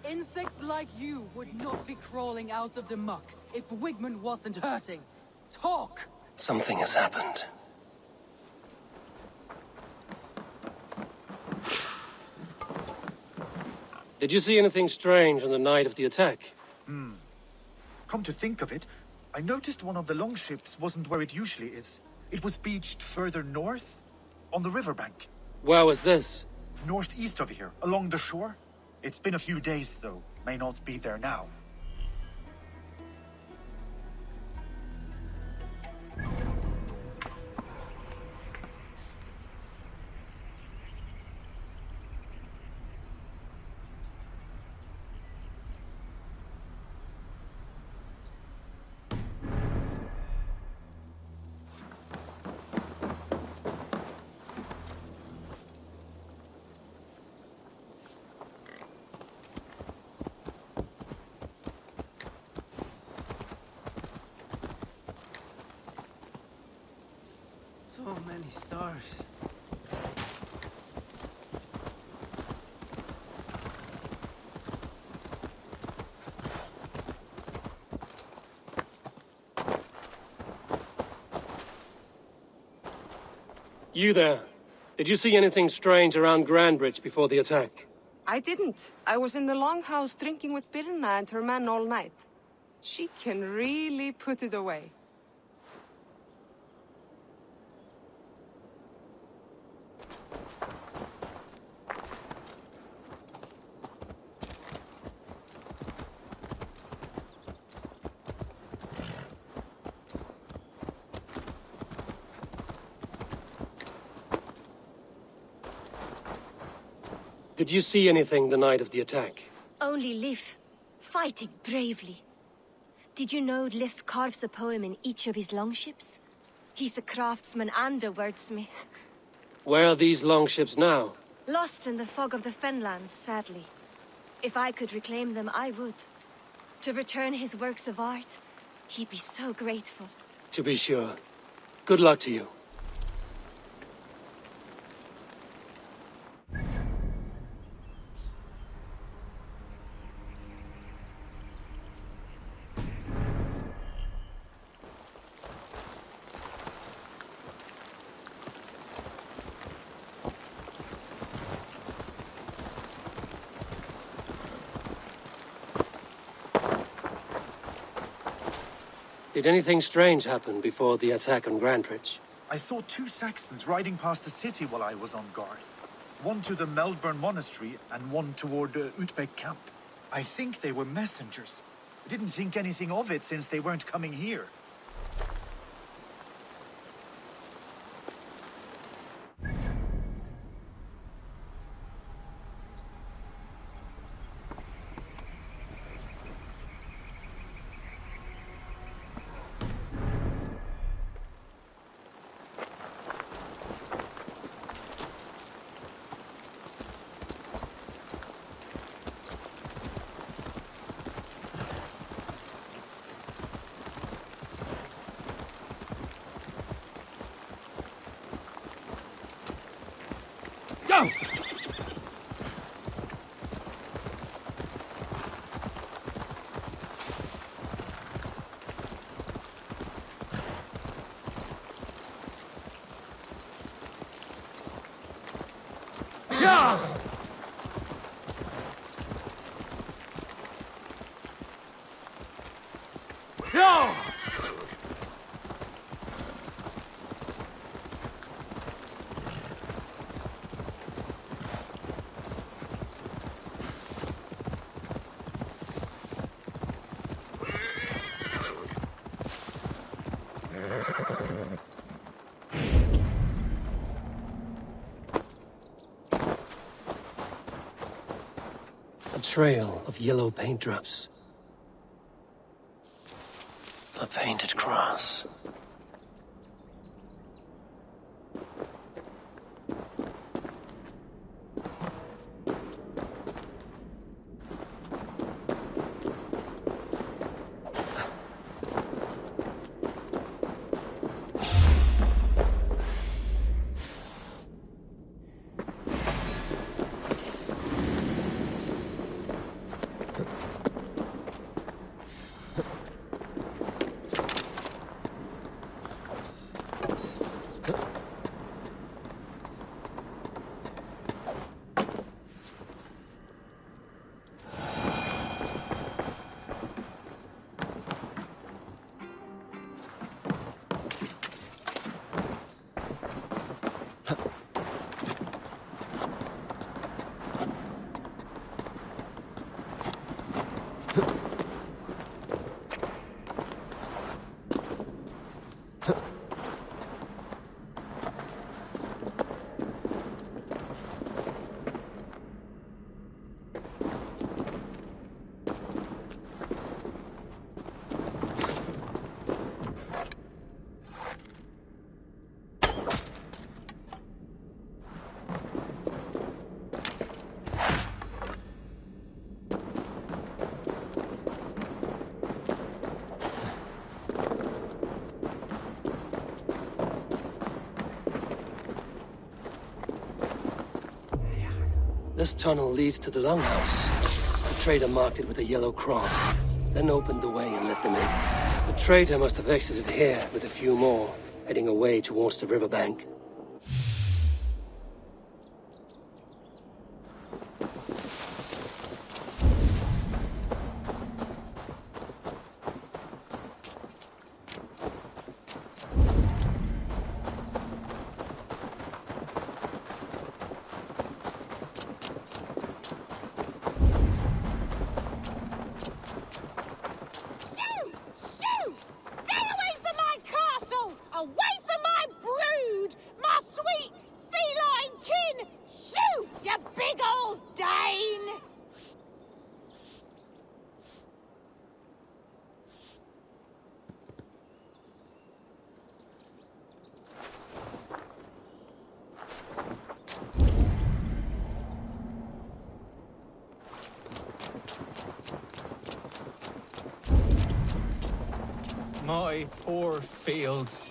Insects like you would not be crawling out of the muck if Wigmund wasn't hurting. Talk! Something has happened. Did you see anything strange on the night of the attack? Come to think of it, I noticed one of the longships wasn't where it usually is. It was beached further north, on the riverbank. Where was this? Northeast of here, along the shore. It's been a few days, though. May not be there now. So many stars. You there. Did you see anything strange around Grandbridge before the attack? I didn't. I was in the longhouse drinking with Birna and her men all night. She can really put it away. Did you see anything the night of the attack? Only Lif, fighting bravely. Did you know Lif carves a poem in each of his longships? He's a craftsman and a wordsmith. Where are these longships now? Lost in the fog of the fenlands, sadly. If I could reclaim them, I would. To return his works of art, he'd be so grateful. To be sure. Good luck to you. Did anything strange happen before the attack on Grandbridge? I saw 2 Saxons riding past the city while I was on guard. One to the Melbourne Monastery and one toward Utbeck Camp. I think they were messengers. Didn't think anything of it since they weren't coming here. Go! Yeah! Yeah! A trail of yellow paint drops. A painted cross. This tunnel leads to the longhouse. The trader marked it with a yellow cross, then opened the way and let them in. The trader must have exited here with a few more, heading away towards the riverbank. My poor fields.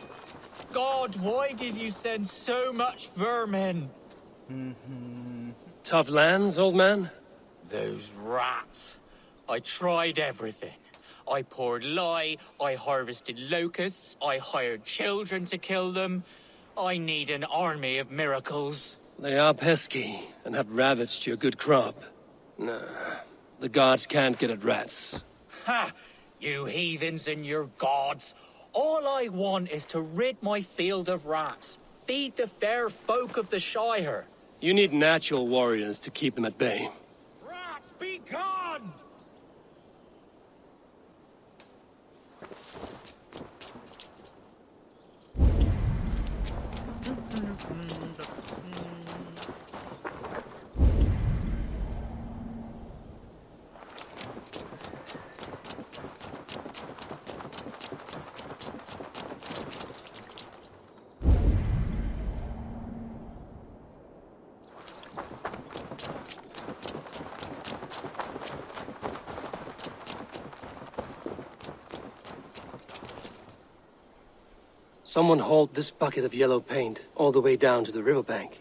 God, why did you send so much vermin? Tough lands, old man? Those rats. I tried everything. I poured lye, I harvested locusts, I hired children to kill them. I need an army of miracles. They are pesky and have ravaged your good crop. Nah, the gods can't get at rats. Ha! You heathens and your gods. All I want is to rid my field of rats. Feed the fair folk of the Shire. You need natural warriors to keep them at bay. Rats, be gone! Someone hauled this bucket of yellow paint all the way down to the riverbank.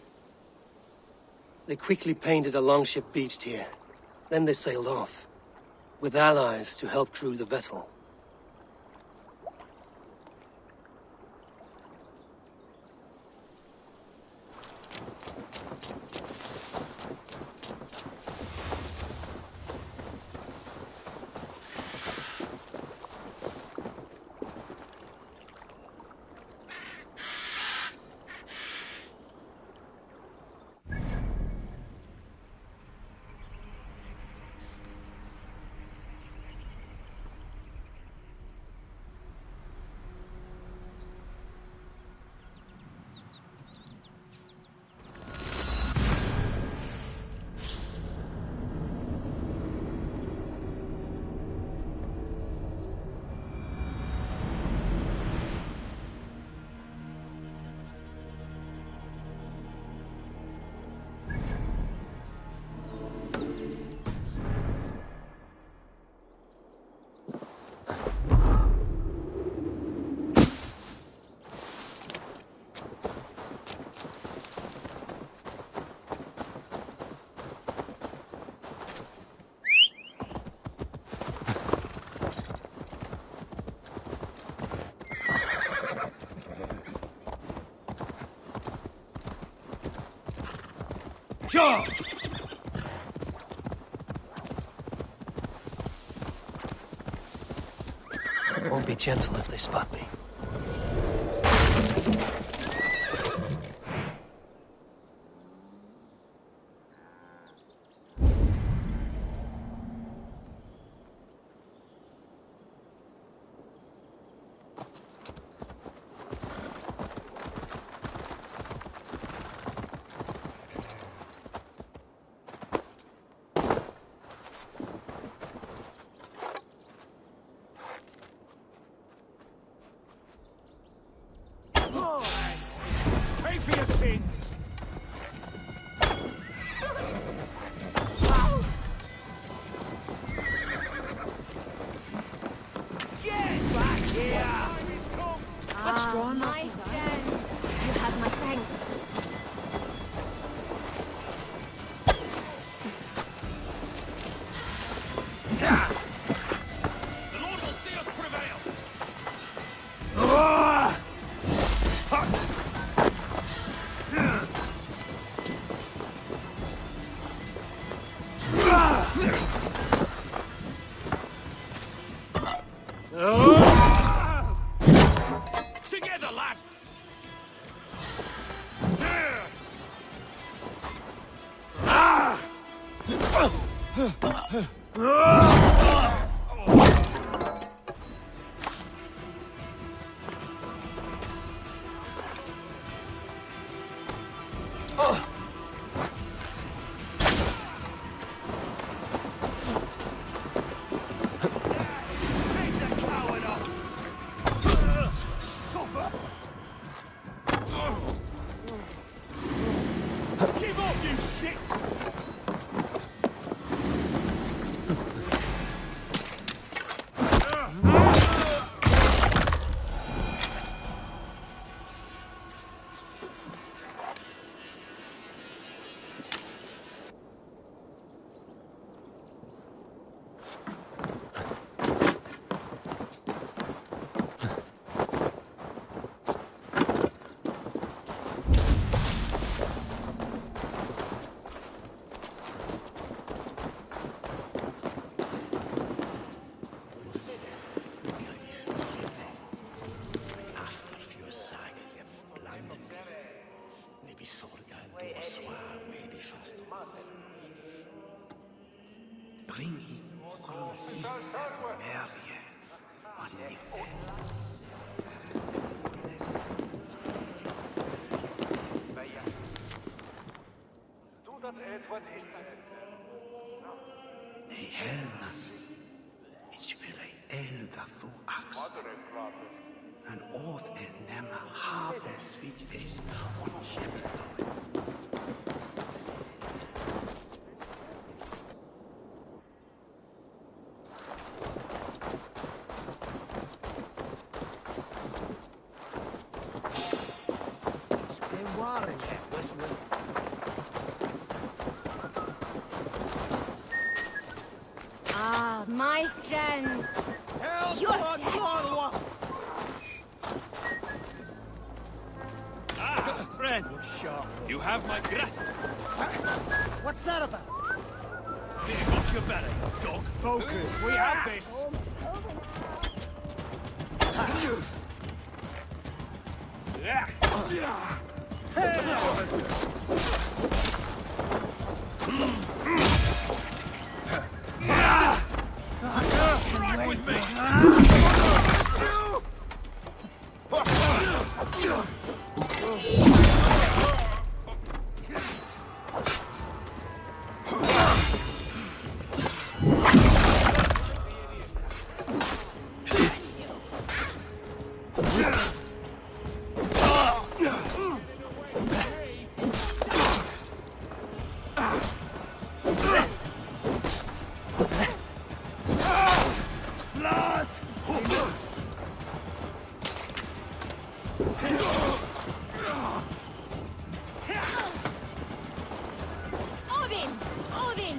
They quickly painted a longship beached here. Then they sailed off, with allies to help crew the vessel. Sure! Won't be gentle if they spot me. Pay for your sins! Get back here! What's drawn? My friend, you have my thanks. The Lord will see us prevail! Together, lad! Give up, you shit! Nej, herrarna, ich will elda þú axt. En óð nema haben svíkdeis og kjemstói. my friend. You're dead. Friend, you have my gratitude. What's that about? There got your better, dog. Focus, we have this. Right with me. Odin!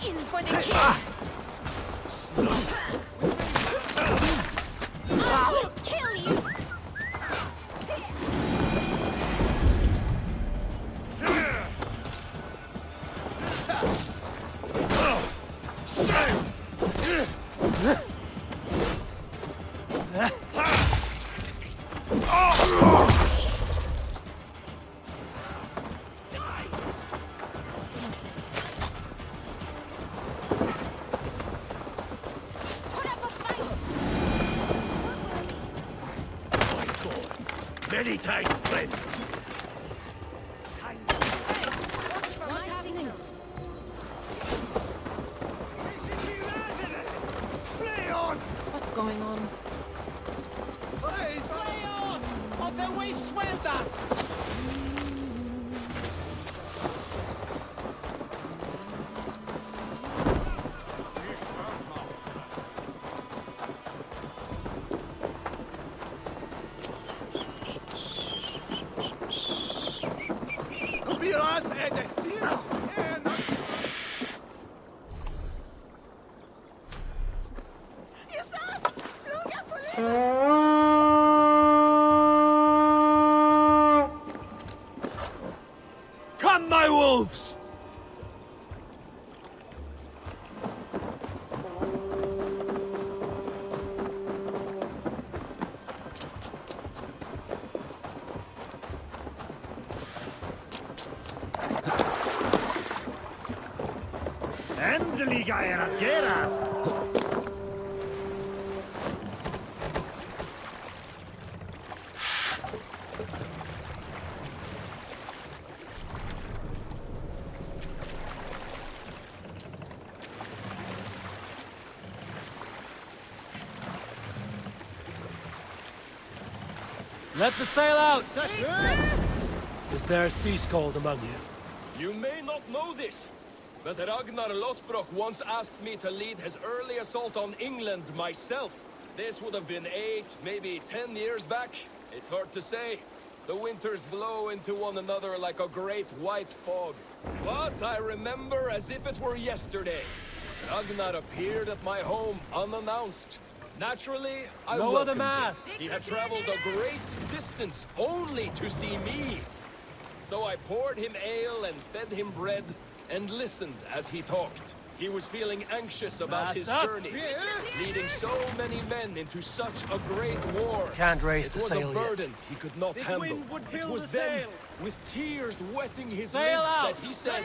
In for the kill! I will kill you! Many thanks, friend. What's happening? What's going on? Come, my wolves! Endeliga är att gerast! Let the sail out! Is there a sea scold among you? You may not know this, but Ragnar Lothbrok once asked me to lead his early assault on England myself. This would have been 8, maybe 10 years back. It's hard to say. The winters blow into one another like a great white fog. But I remember as if it were yesterday. Ragnar appeared at my home unannounced. Naturally, I Lower the welcomed mast! him. He had traveled a great distance only to see me. So I poured him ale and fed him bread and listened as he talked. He was feeling anxious about his journey, leading so many men into such a great war. Can't raise the It was sail a yet. burden he could not This handle. wind would It fill was the then, sail. with tears wetting his Sail lids, out. that he said,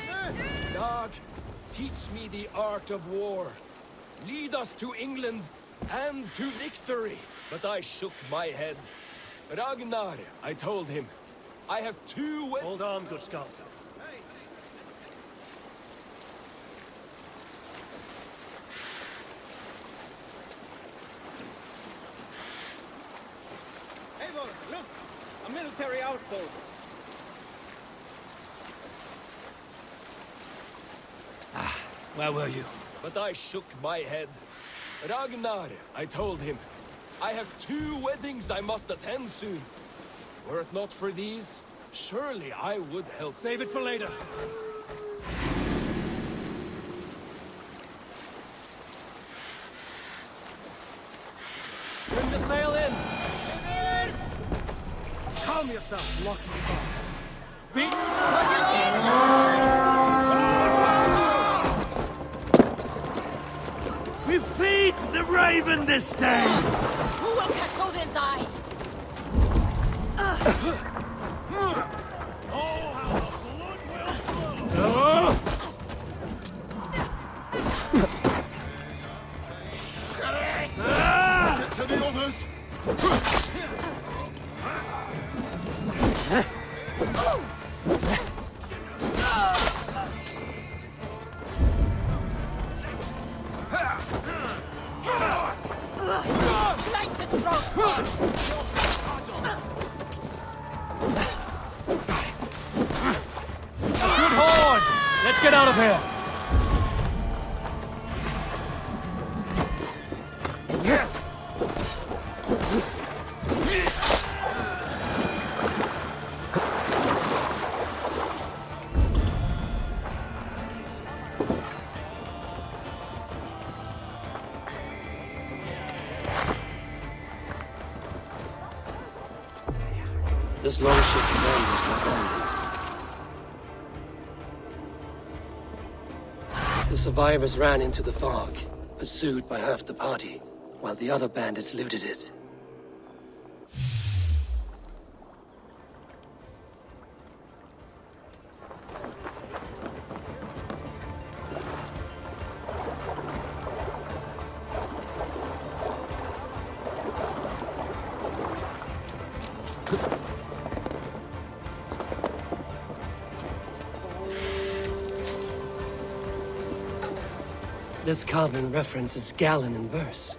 "God, teach me the art of war. Lead us to England and to victory." But I shook my head. Ragnar, I told him, I have 2 Hold on, good Scott. Eivor, look! A military outpost. Where were you? But I shook my head. Ragnar, I told him, I have 2 weddings I must attend soon. Were it not for these, surely I would help. Save it for later. Calm yourself, lucky we feed the raven this day! Who will catch Odin's eye? Get to the others! Like the throat! Good horn! Let's get out of here! This longship is ambushed by bandits. The survivors ran into the fog, pursued by half the party, while the other bandits looted it. This carving references Gallon in verse.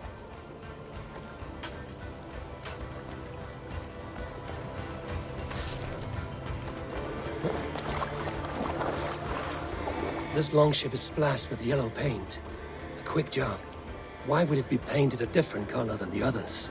This longship is splashed with yellow paint. A quick job. Why would it be painted a different color than the others?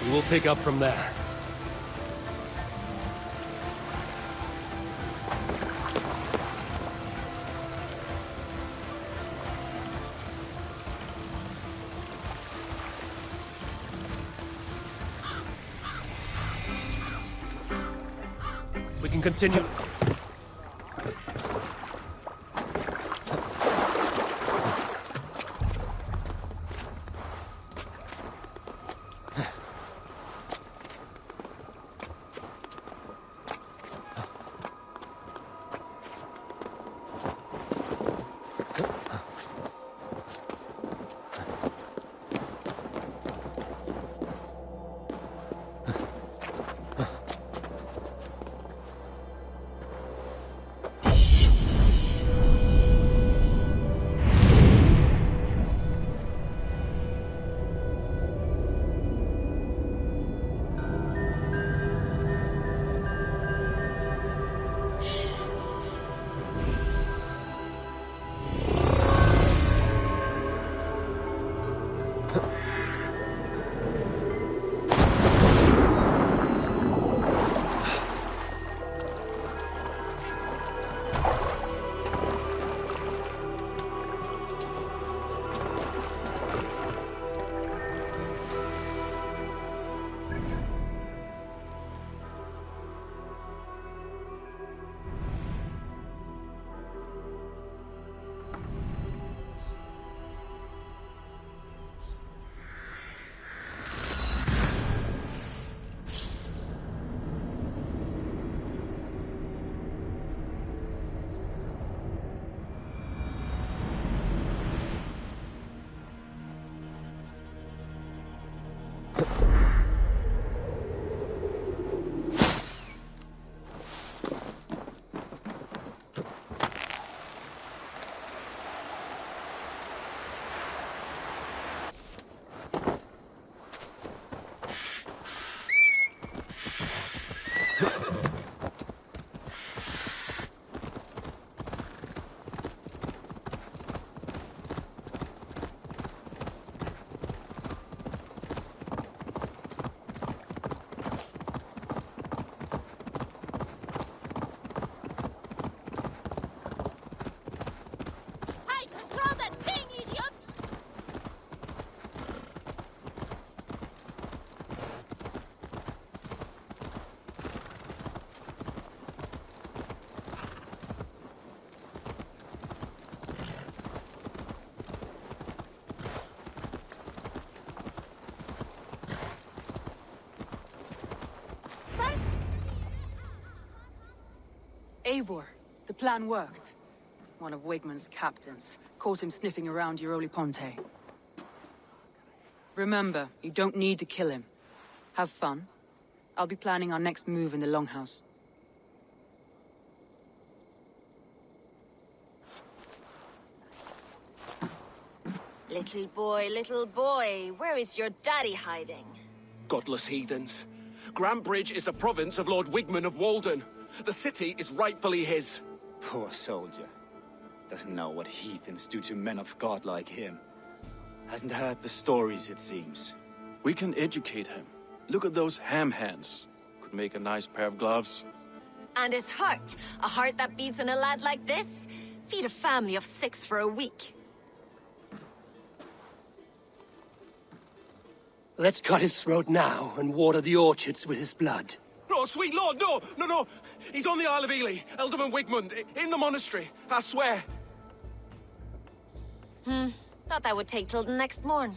We will pick up from there. We can continue. Eivor, the plan worked. One of Wigmund's captains caught him sniffing around Euroli Ponte. Remember, you don't need to kill him. Have fun. I'll be planning our next move in the Longhouse. Little boy, where is your daddy hiding? Godless heathens. Grantbridge is a province of Lord Wigmund of Walden. The city is rightfully his. Poor soldier. Doesn't know what heathens do to men of God like him. Hasn't heard the stories, it seems. We can educate him. Look at those ham hands. Could make a nice pair of gloves. And his heart. A heart that beats in a lad like this? Feed a family of 6 for a week. Let's cut his throat now and water the orchards with his blood. Oh, sweet lord, no, no, no. He's on the Isle of Ely, Ealdorman Wigmund, in the monastery, I swear. Thought that would take till the next morn.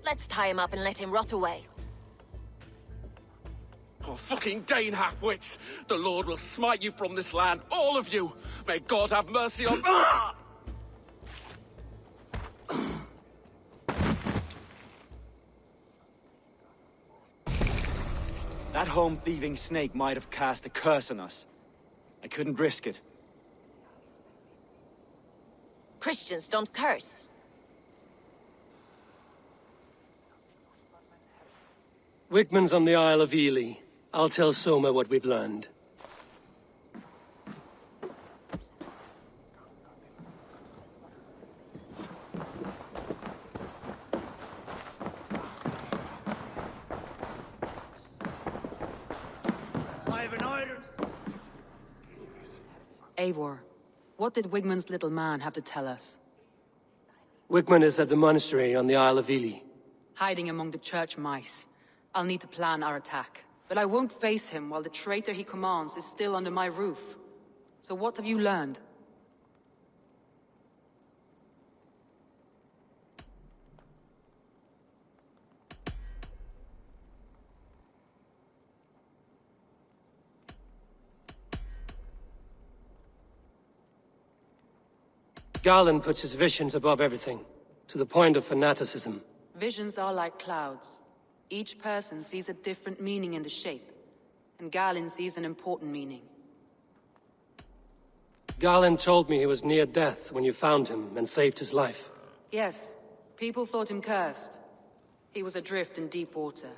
Let's tie him up and let him rot away. Oh, fucking Dane half-wits! The Lord will smite you from this land, all of you! May God have mercy on— That home-thieving snake might have cast a curse on us. I couldn't risk it. Christians don't curse. Wigmund's on the Isle of Ely. I'll tell Soma what we've learned. Eivor, what did Wigmund's little man have to tell us? Wigmund is at the monastery on the Isle of Ely. Hiding among the church mice. I'll need to plan our attack. But I won't face him while the traitor he commands is still under my roof. So what have you learned? Garland puts his visions above everything, to the point of fanaticism. Visions are like clouds. Each person sees a different meaning in the shape, and Garland sees an important meaning. Garland told me he was near death when you found him and saved his life. Yes, people thought him cursed. He was adrift in deep water.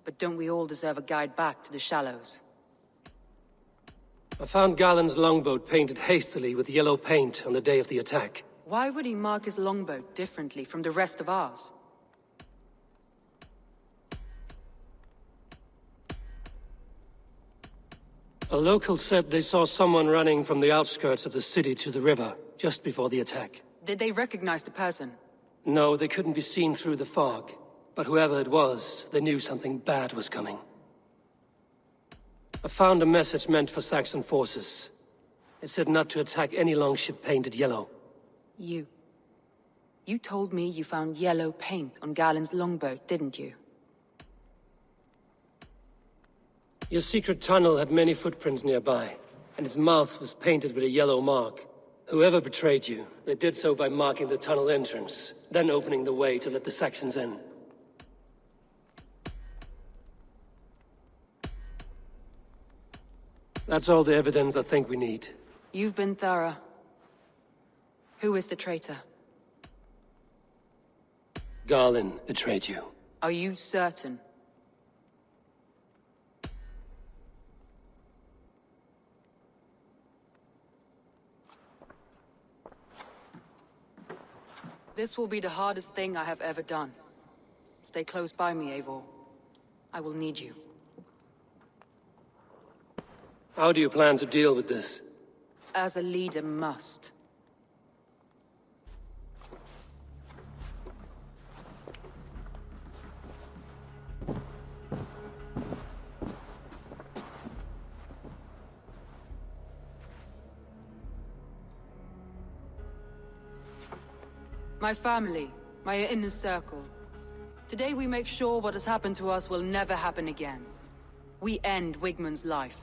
But don't we all deserve a guide back to the shallows? I found Garland's longboat painted hastily with yellow paint on the day of the attack. Why would he mark his longboat differently from the rest of ours? A local said they saw someone running from the outskirts of the city to the river, just before the attack. Did they recognize the person? No, they couldn't be seen through the fog. But whoever it was, they knew something bad was coming. I found a message meant for Saxon forces. It said not to attack any longship painted yellow. You told me you found yellow paint on Garland's longboat, didn't you? Your secret tunnel had many footprints nearby, and its mouth was painted with a yellow mark. Whoever betrayed you, they did so by marking the tunnel entrance, then opening the way to let the Saxons in. That's all the evidence I think we need. You've been thorough. Who is the traitor? Garland betrayed you. Are you certain? This will be the hardest thing I have ever done. Stay close by me, Eivor. I will need you. How do you plan to deal with this? As a leader must. My family, my inner circle. Today we make sure what has happened to us will never happen again. We end Wigmund's life.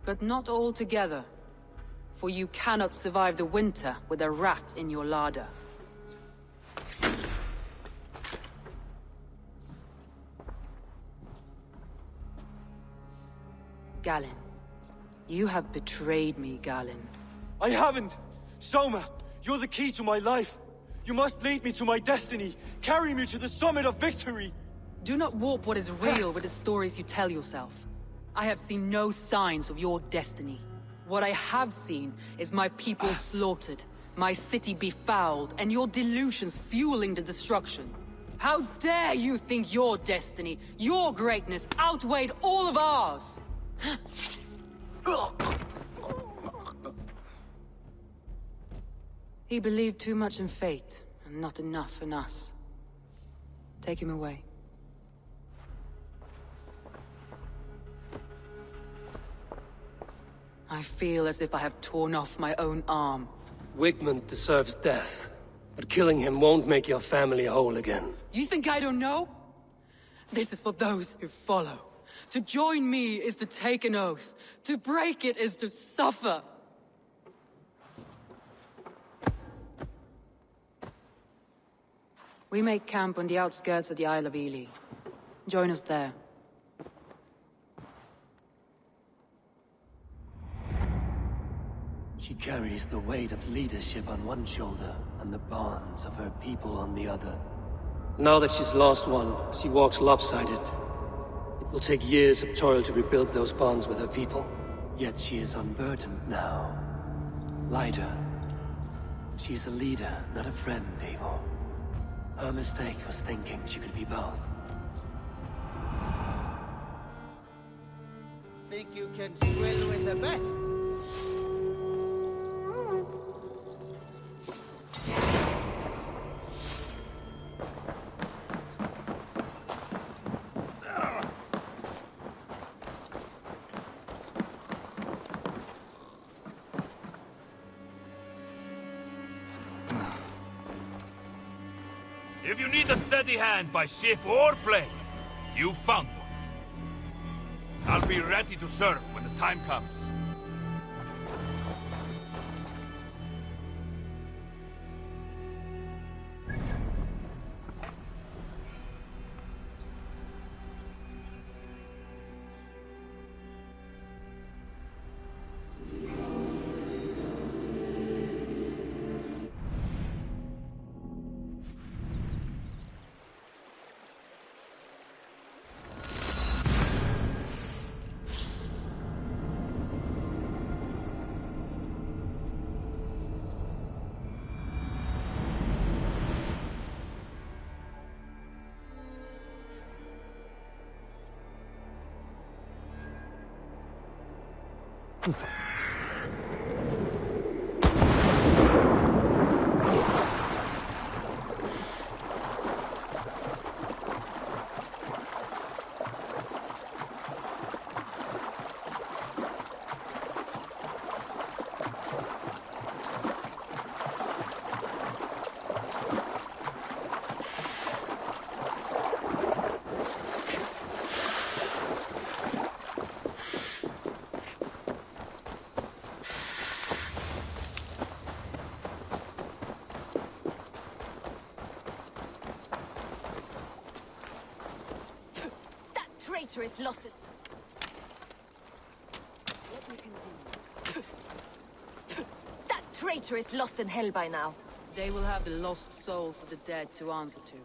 But not all together. For you cannot survive the winter with a rat in your larder. Galen. You have betrayed me, Galen. I haven't! Soma, you're the key to my life. You must lead me to my destiny. Carry me to the summit of victory. Do not warp what is real with the stories you tell yourself. I have seen no signs of your destiny. What I have seen is my people slaughtered, my city befouled, and your delusions fueling the destruction. How dare you think your destiny, your greatness, outweighed all of ours? He believed too much in fate, and not enough in us. Take him away. I feel as if I have torn off my own arm. Wigmund deserves death, but killing him won't make your family whole again. You think I don't know? This is for those who follow. To join me is to take an oath. To break it is to suffer. We make camp on the outskirts of the Isle of Ely. Join us there. She carries the weight of leadership on one shoulder and the bonds of her people on the other. Now that she's lost one, she walks lopsided. It will take years of toil to rebuild those bonds with her people. Yet she is unburdened now. Lighter. She's a leader, not a friend, Eivor. Her mistake was thinking she could be both. Think you can swill with the best? If you need a steady hand by ship or plane, you found one. I'll be ready to serve when the time comes. Traitor is lost in... That traitor is lost in hell by now. They will have the lost souls of the dead to answer to.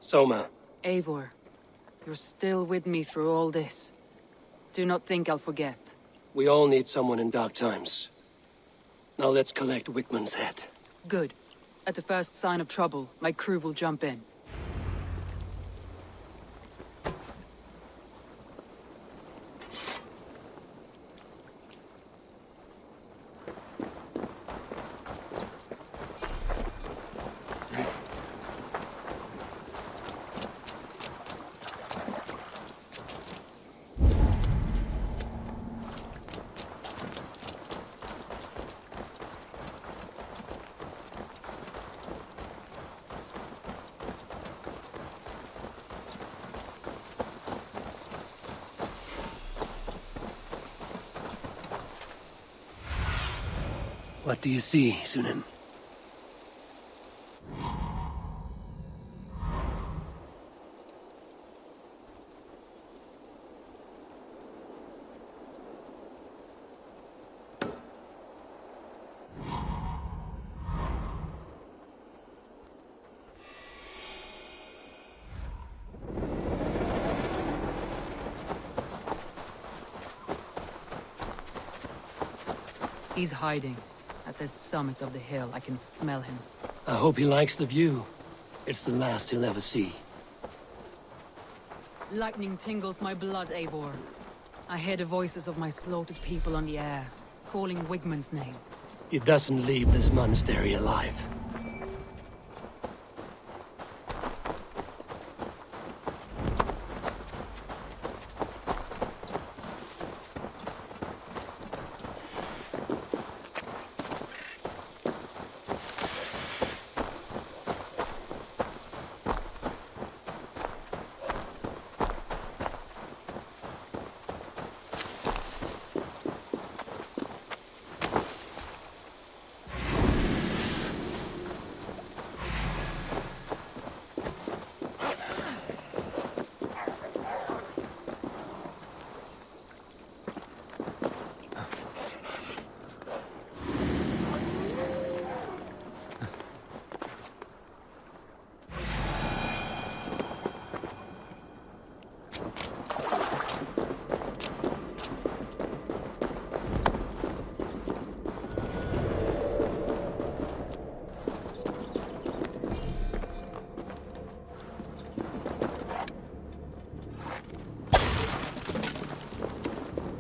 Soma. Eivor. You're still with me through all this. Do not think I'll forget. We all need someone in dark times. Now let's collect Wigmund's head. Good. At the first sign of trouble, my crew will jump in. What do you see, Sunan? He's hiding. At the summit of the hill, I can smell him. I hope he likes the view. It's the last he'll ever see. Lightning tingles my blood, Eivor. I hear the voices of my slaughtered people on the air, calling Wigmund's name. He doesn't leave this monastery alive.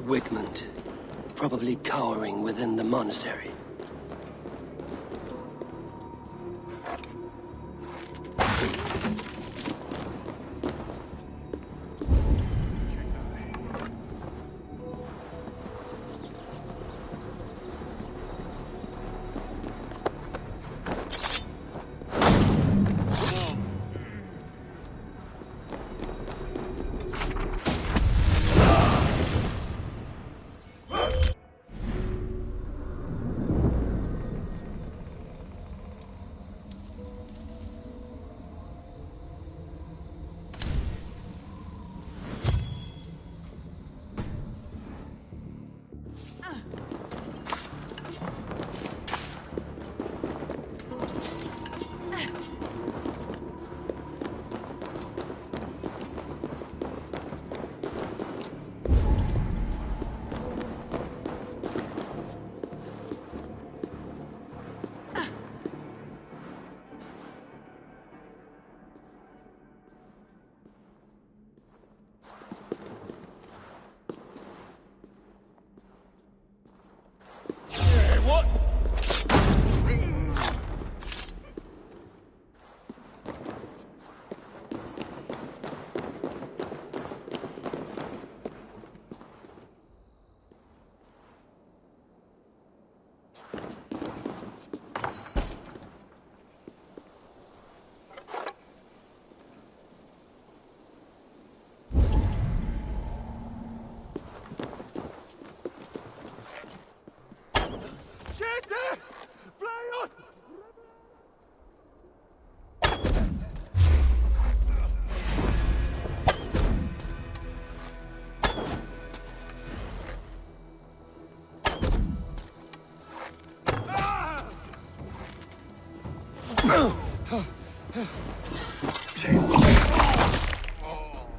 Wigmund, probably cowering within the monastery.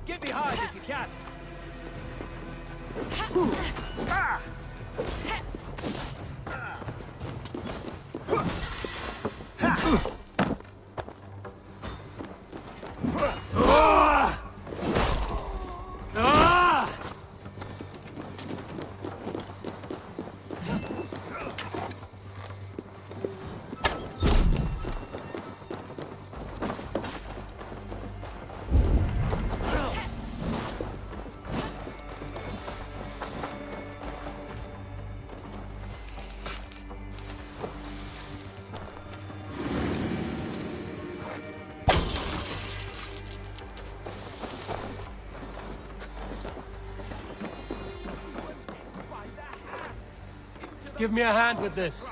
Get behind if you can. Give me a hand with this.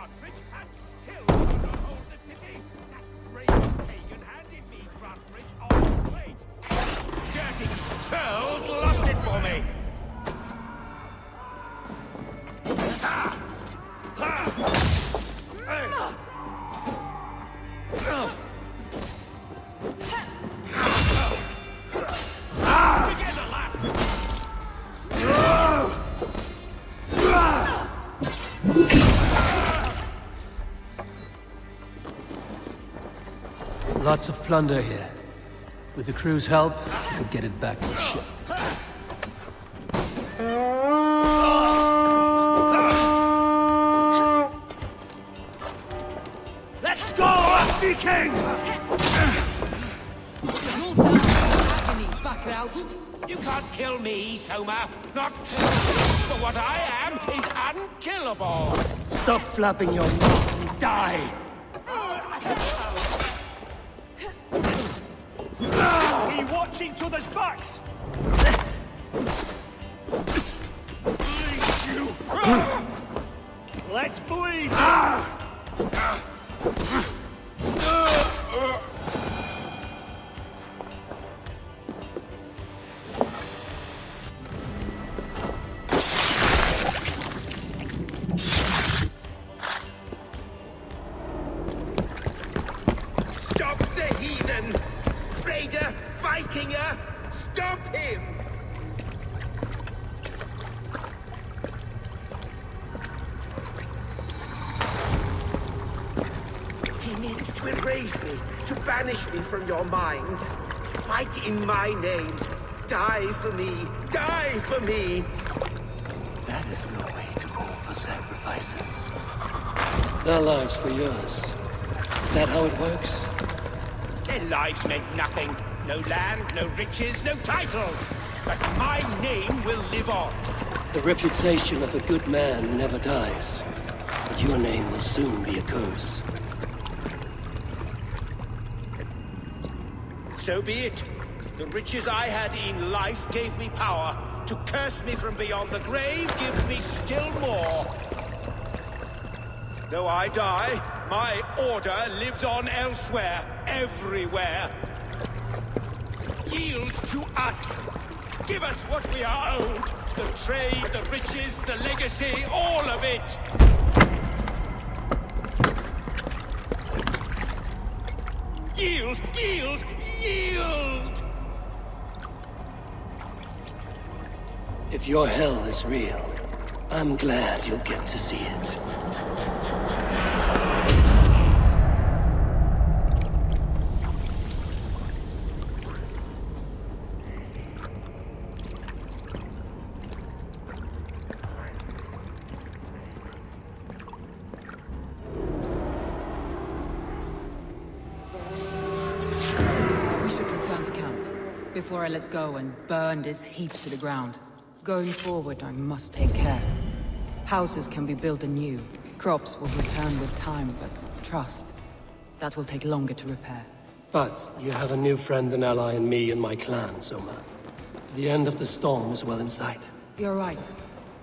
Lots of plunder here. With the crew's help, we could get it back to the ship. Let's go, Viking! Back out. You can't kill me, Soma. Not for what I am is unkillable. Stop flapping your mouth and die! We watch each other's backs. Let's bleed. Stop the heathen! Raider! Vikinger! Stop him! He means to erase me, to banish me from your minds. Fight in my name. Die for me. Die for me. That is no way to call for sacrifices. Their lives for yours. Is that how it works? Their lives meant nothing. No land, no riches, no titles. But my name will live on. The reputation of a good man never dies. But your name will soon be a curse. So be it. The riches I had in life gave me power. To curse me from beyond the grave gives me still more. Though I die, my order lives on elsewhere, everywhere. Yield to us. Give us what we are owed. The trade, the riches, the legacy, all of it. Yield, yield, yield! If your hell is real, I'm glad you'll get to see it. We should return to camp before I let go and burn this heap to the ground. Going forward, I must take care. Houses can be built anew. Crops will return with time, but trust, that will take longer to repair. But you have a new friend and ally in me and my clan, Soma. The end of the storm is well in sight. You're right.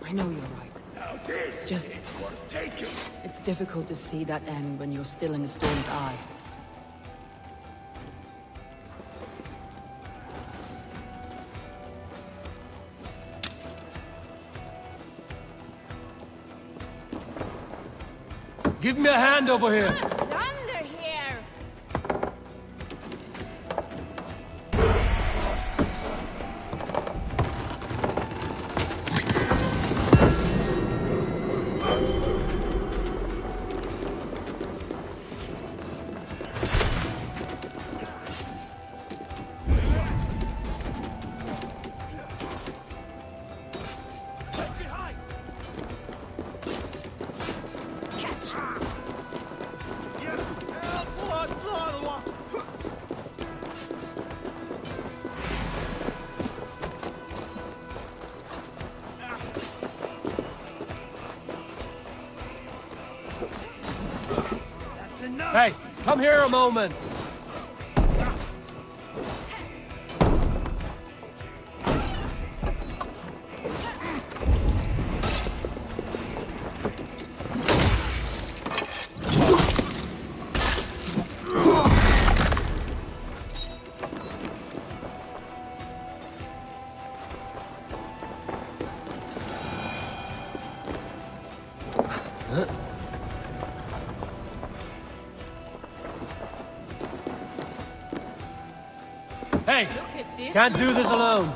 I know you're right. Now this It's just... is worth taking. It's difficult to see that end when you're still in the storm's eye. Give me a hand over here! Thunder here! Hey, come here a moment! Hey! Can't do this alone!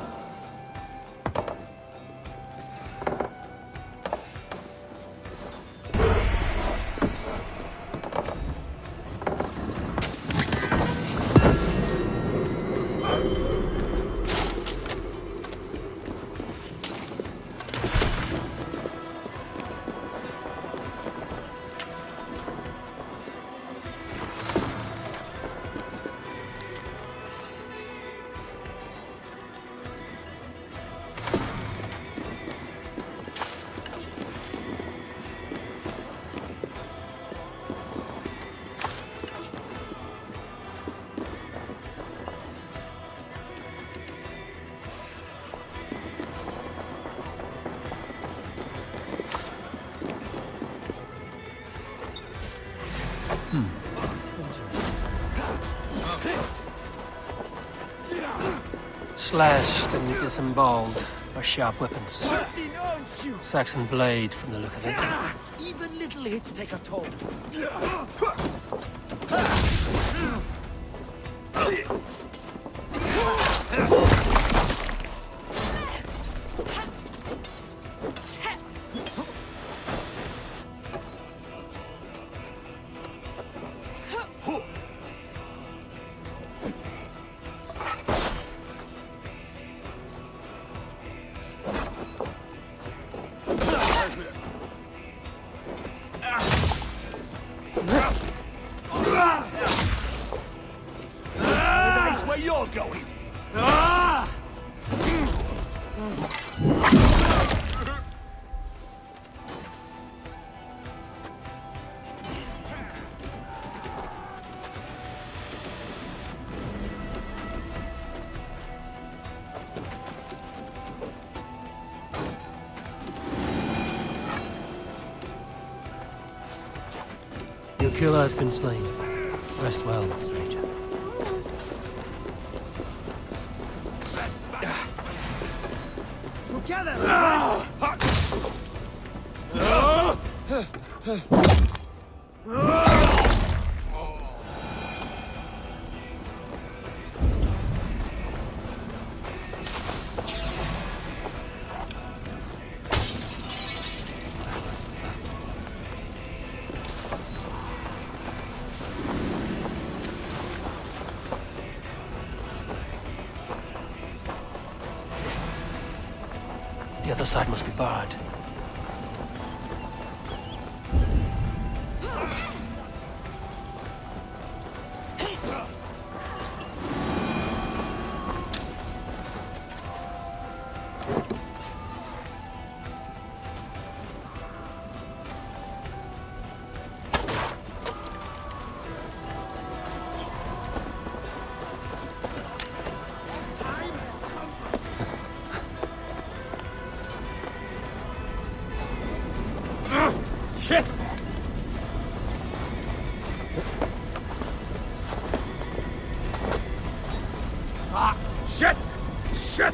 Slashed and disemboweled are sharp weapons. Saxon blade from the look of it. Even little hits take a toll. Your killer has been slain. Rest well, stranger. The other side must be barred. Shit! Ah! Shit! Shit!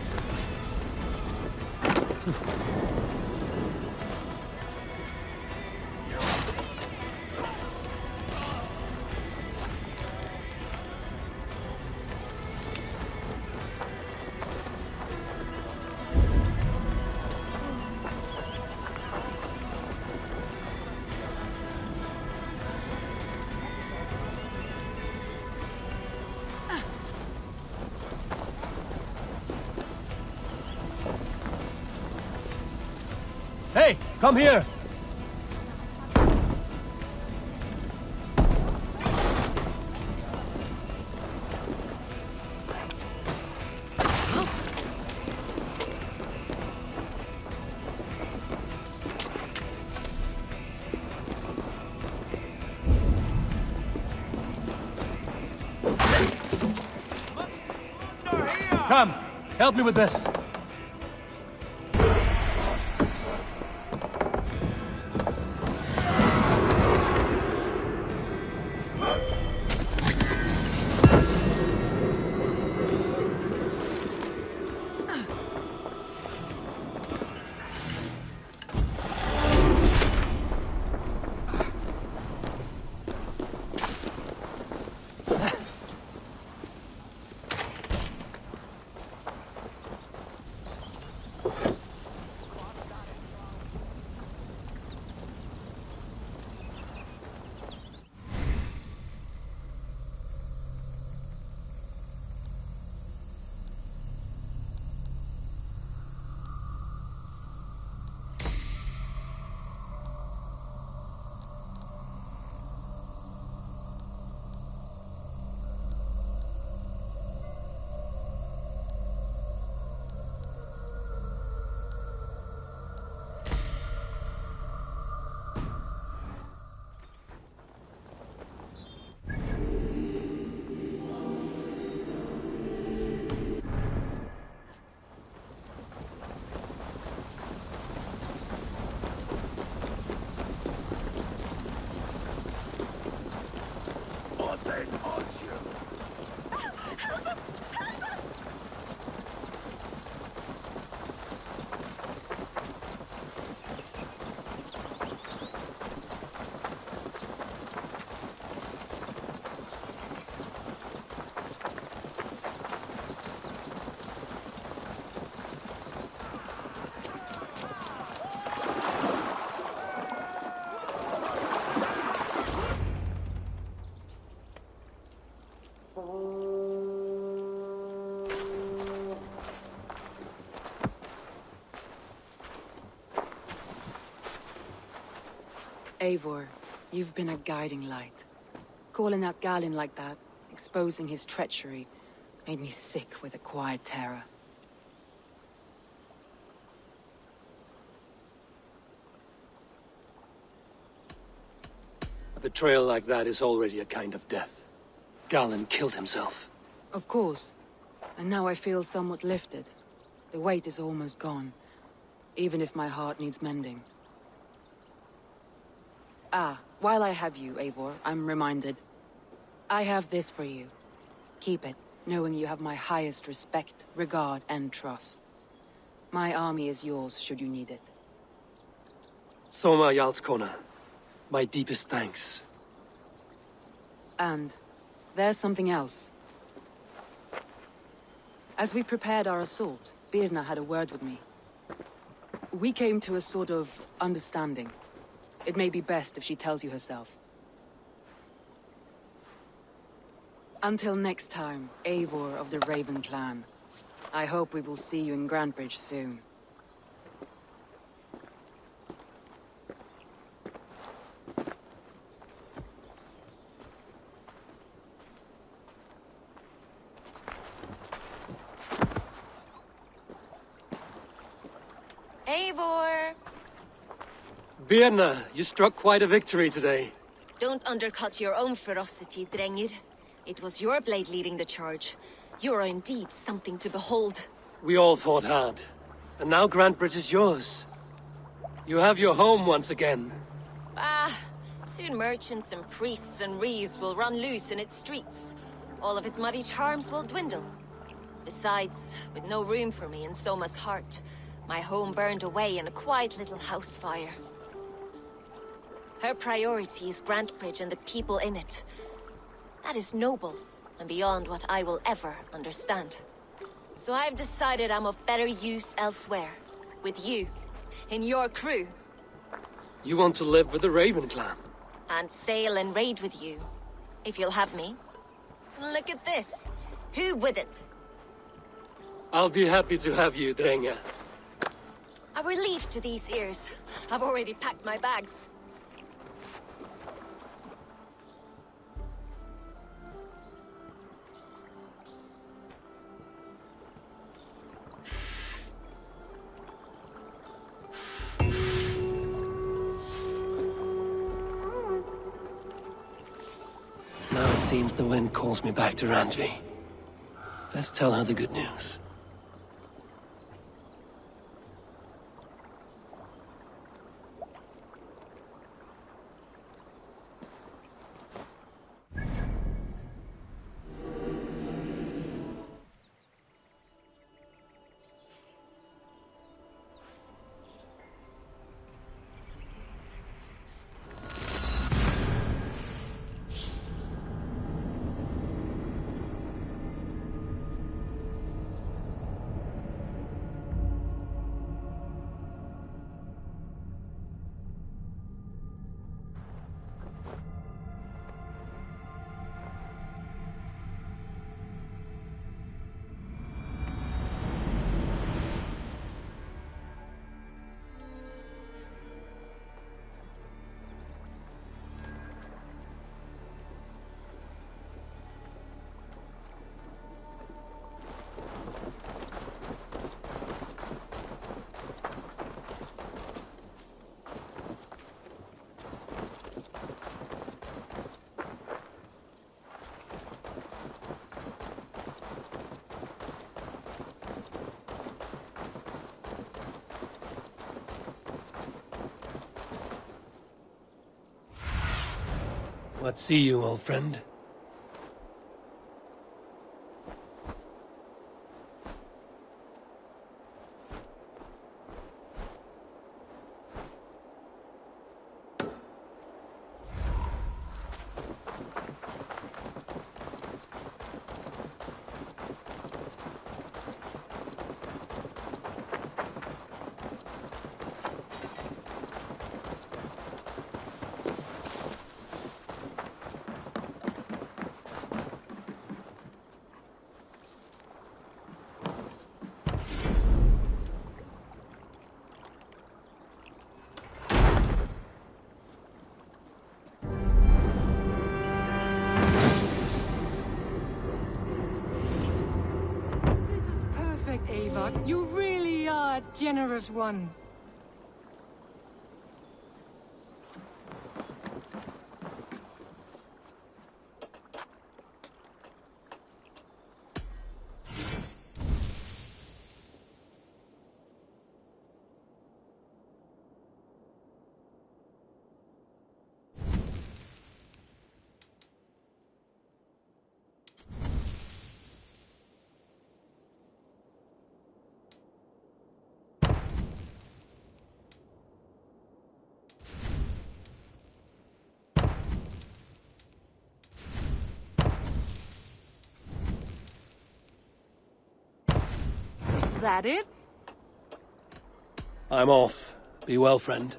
Hey, come here! Come, help me with this. Eivor, you've been a guiding light. Calling out Galin like that, exposing his treachery, made me sick with a quiet terror. A betrayal like that is already a kind of death. Galin killed himself. Of course. And now I feel somewhat lifted. The weight is almost gone, even if my heart needs mending. Ah, while I have you, Eivor, I'm reminded. I have this for you. Keep it, knowing you have my highest respect, regard, and trust. My army is yours, should you need it. Soma Jarlskona. My deepest thanks. And there's something else. As we prepared our assault, Birna had a word with me. We came to a sort of understanding. It may be best if she tells you herself. Until next time, Eivor of the Raven Clan. I hope we will see you in Grantebridge soon. Eivor! Birna, you struck quite a victory today. Don't undercut your own ferocity, Drengir. It was your blade leading the charge. You are indeed something to behold. We all fought hard. And now Grantebridge is yours. You have your home once again. Ah, soon merchants and priests and reeves will run loose in its streets. All of its muddy charms will dwindle. Besides, with no room for me in Soma's heart, my home burned away in a quiet little house fire. Her priority is Grantebridge and the people in it. That is noble, and beyond what I will ever understand. So I've decided I'm of better use elsewhere. With you. In your crew. You want to live with the Raven Clan? And sail and raid with you. If you'll have me. Look at this. Who wouldn't? I'll be happy to have you, Drenga. A relief to these ears. I've already packed my bags. Now it seems the wind calls me back to Randvi. Best tell her the good news. What see you, old friend? You really are a generous one. That it? I'm off. Be well, friend.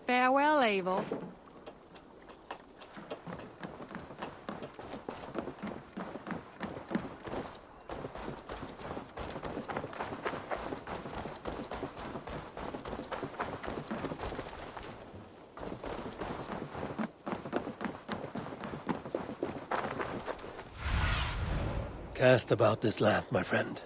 Farewell, Eivor. Cast about this land, my friend.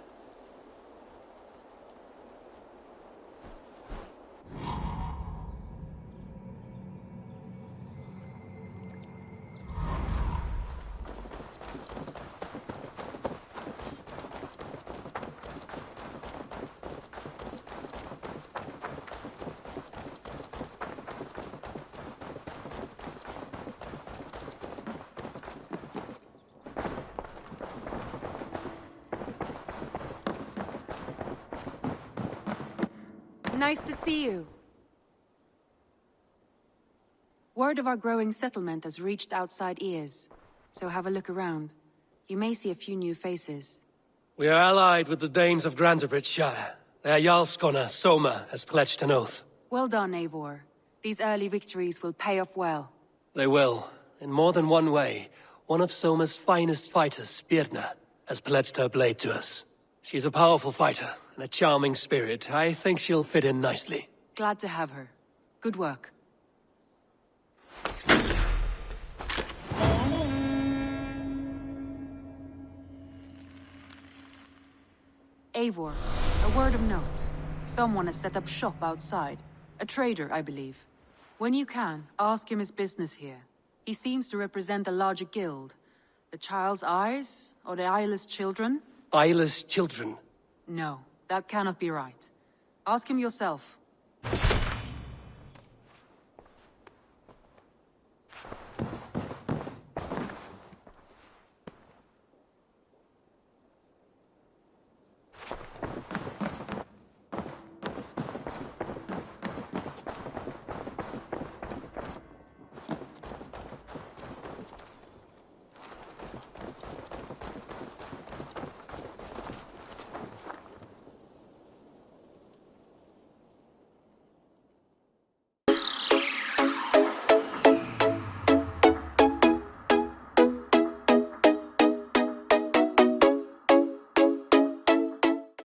Nice to see you. Word of our growing settlement has reached outside ears, so have a look around. You may see a few new faces. We are allied with the Danes of Shire. Their Jarlskona, Soma, has pledged an oath. Well done, Eivor. These early victories will pay off well. They will, in more than one way. One of Soma's finest fighters, Birna, has pledged her blade to us. She's a powerful fighter, and a charming spirit. I think she'll fit in nicely. Glad to have her. Good work. Eivor, a word of note. Someone has set up shop outside. A trader, I believe. When you can, ask him his business here. He seems to represent a larger guild. The Child's Eyes, or the Eyeless Children? Eyeless children? No, that cannot be right. Ask him yourself.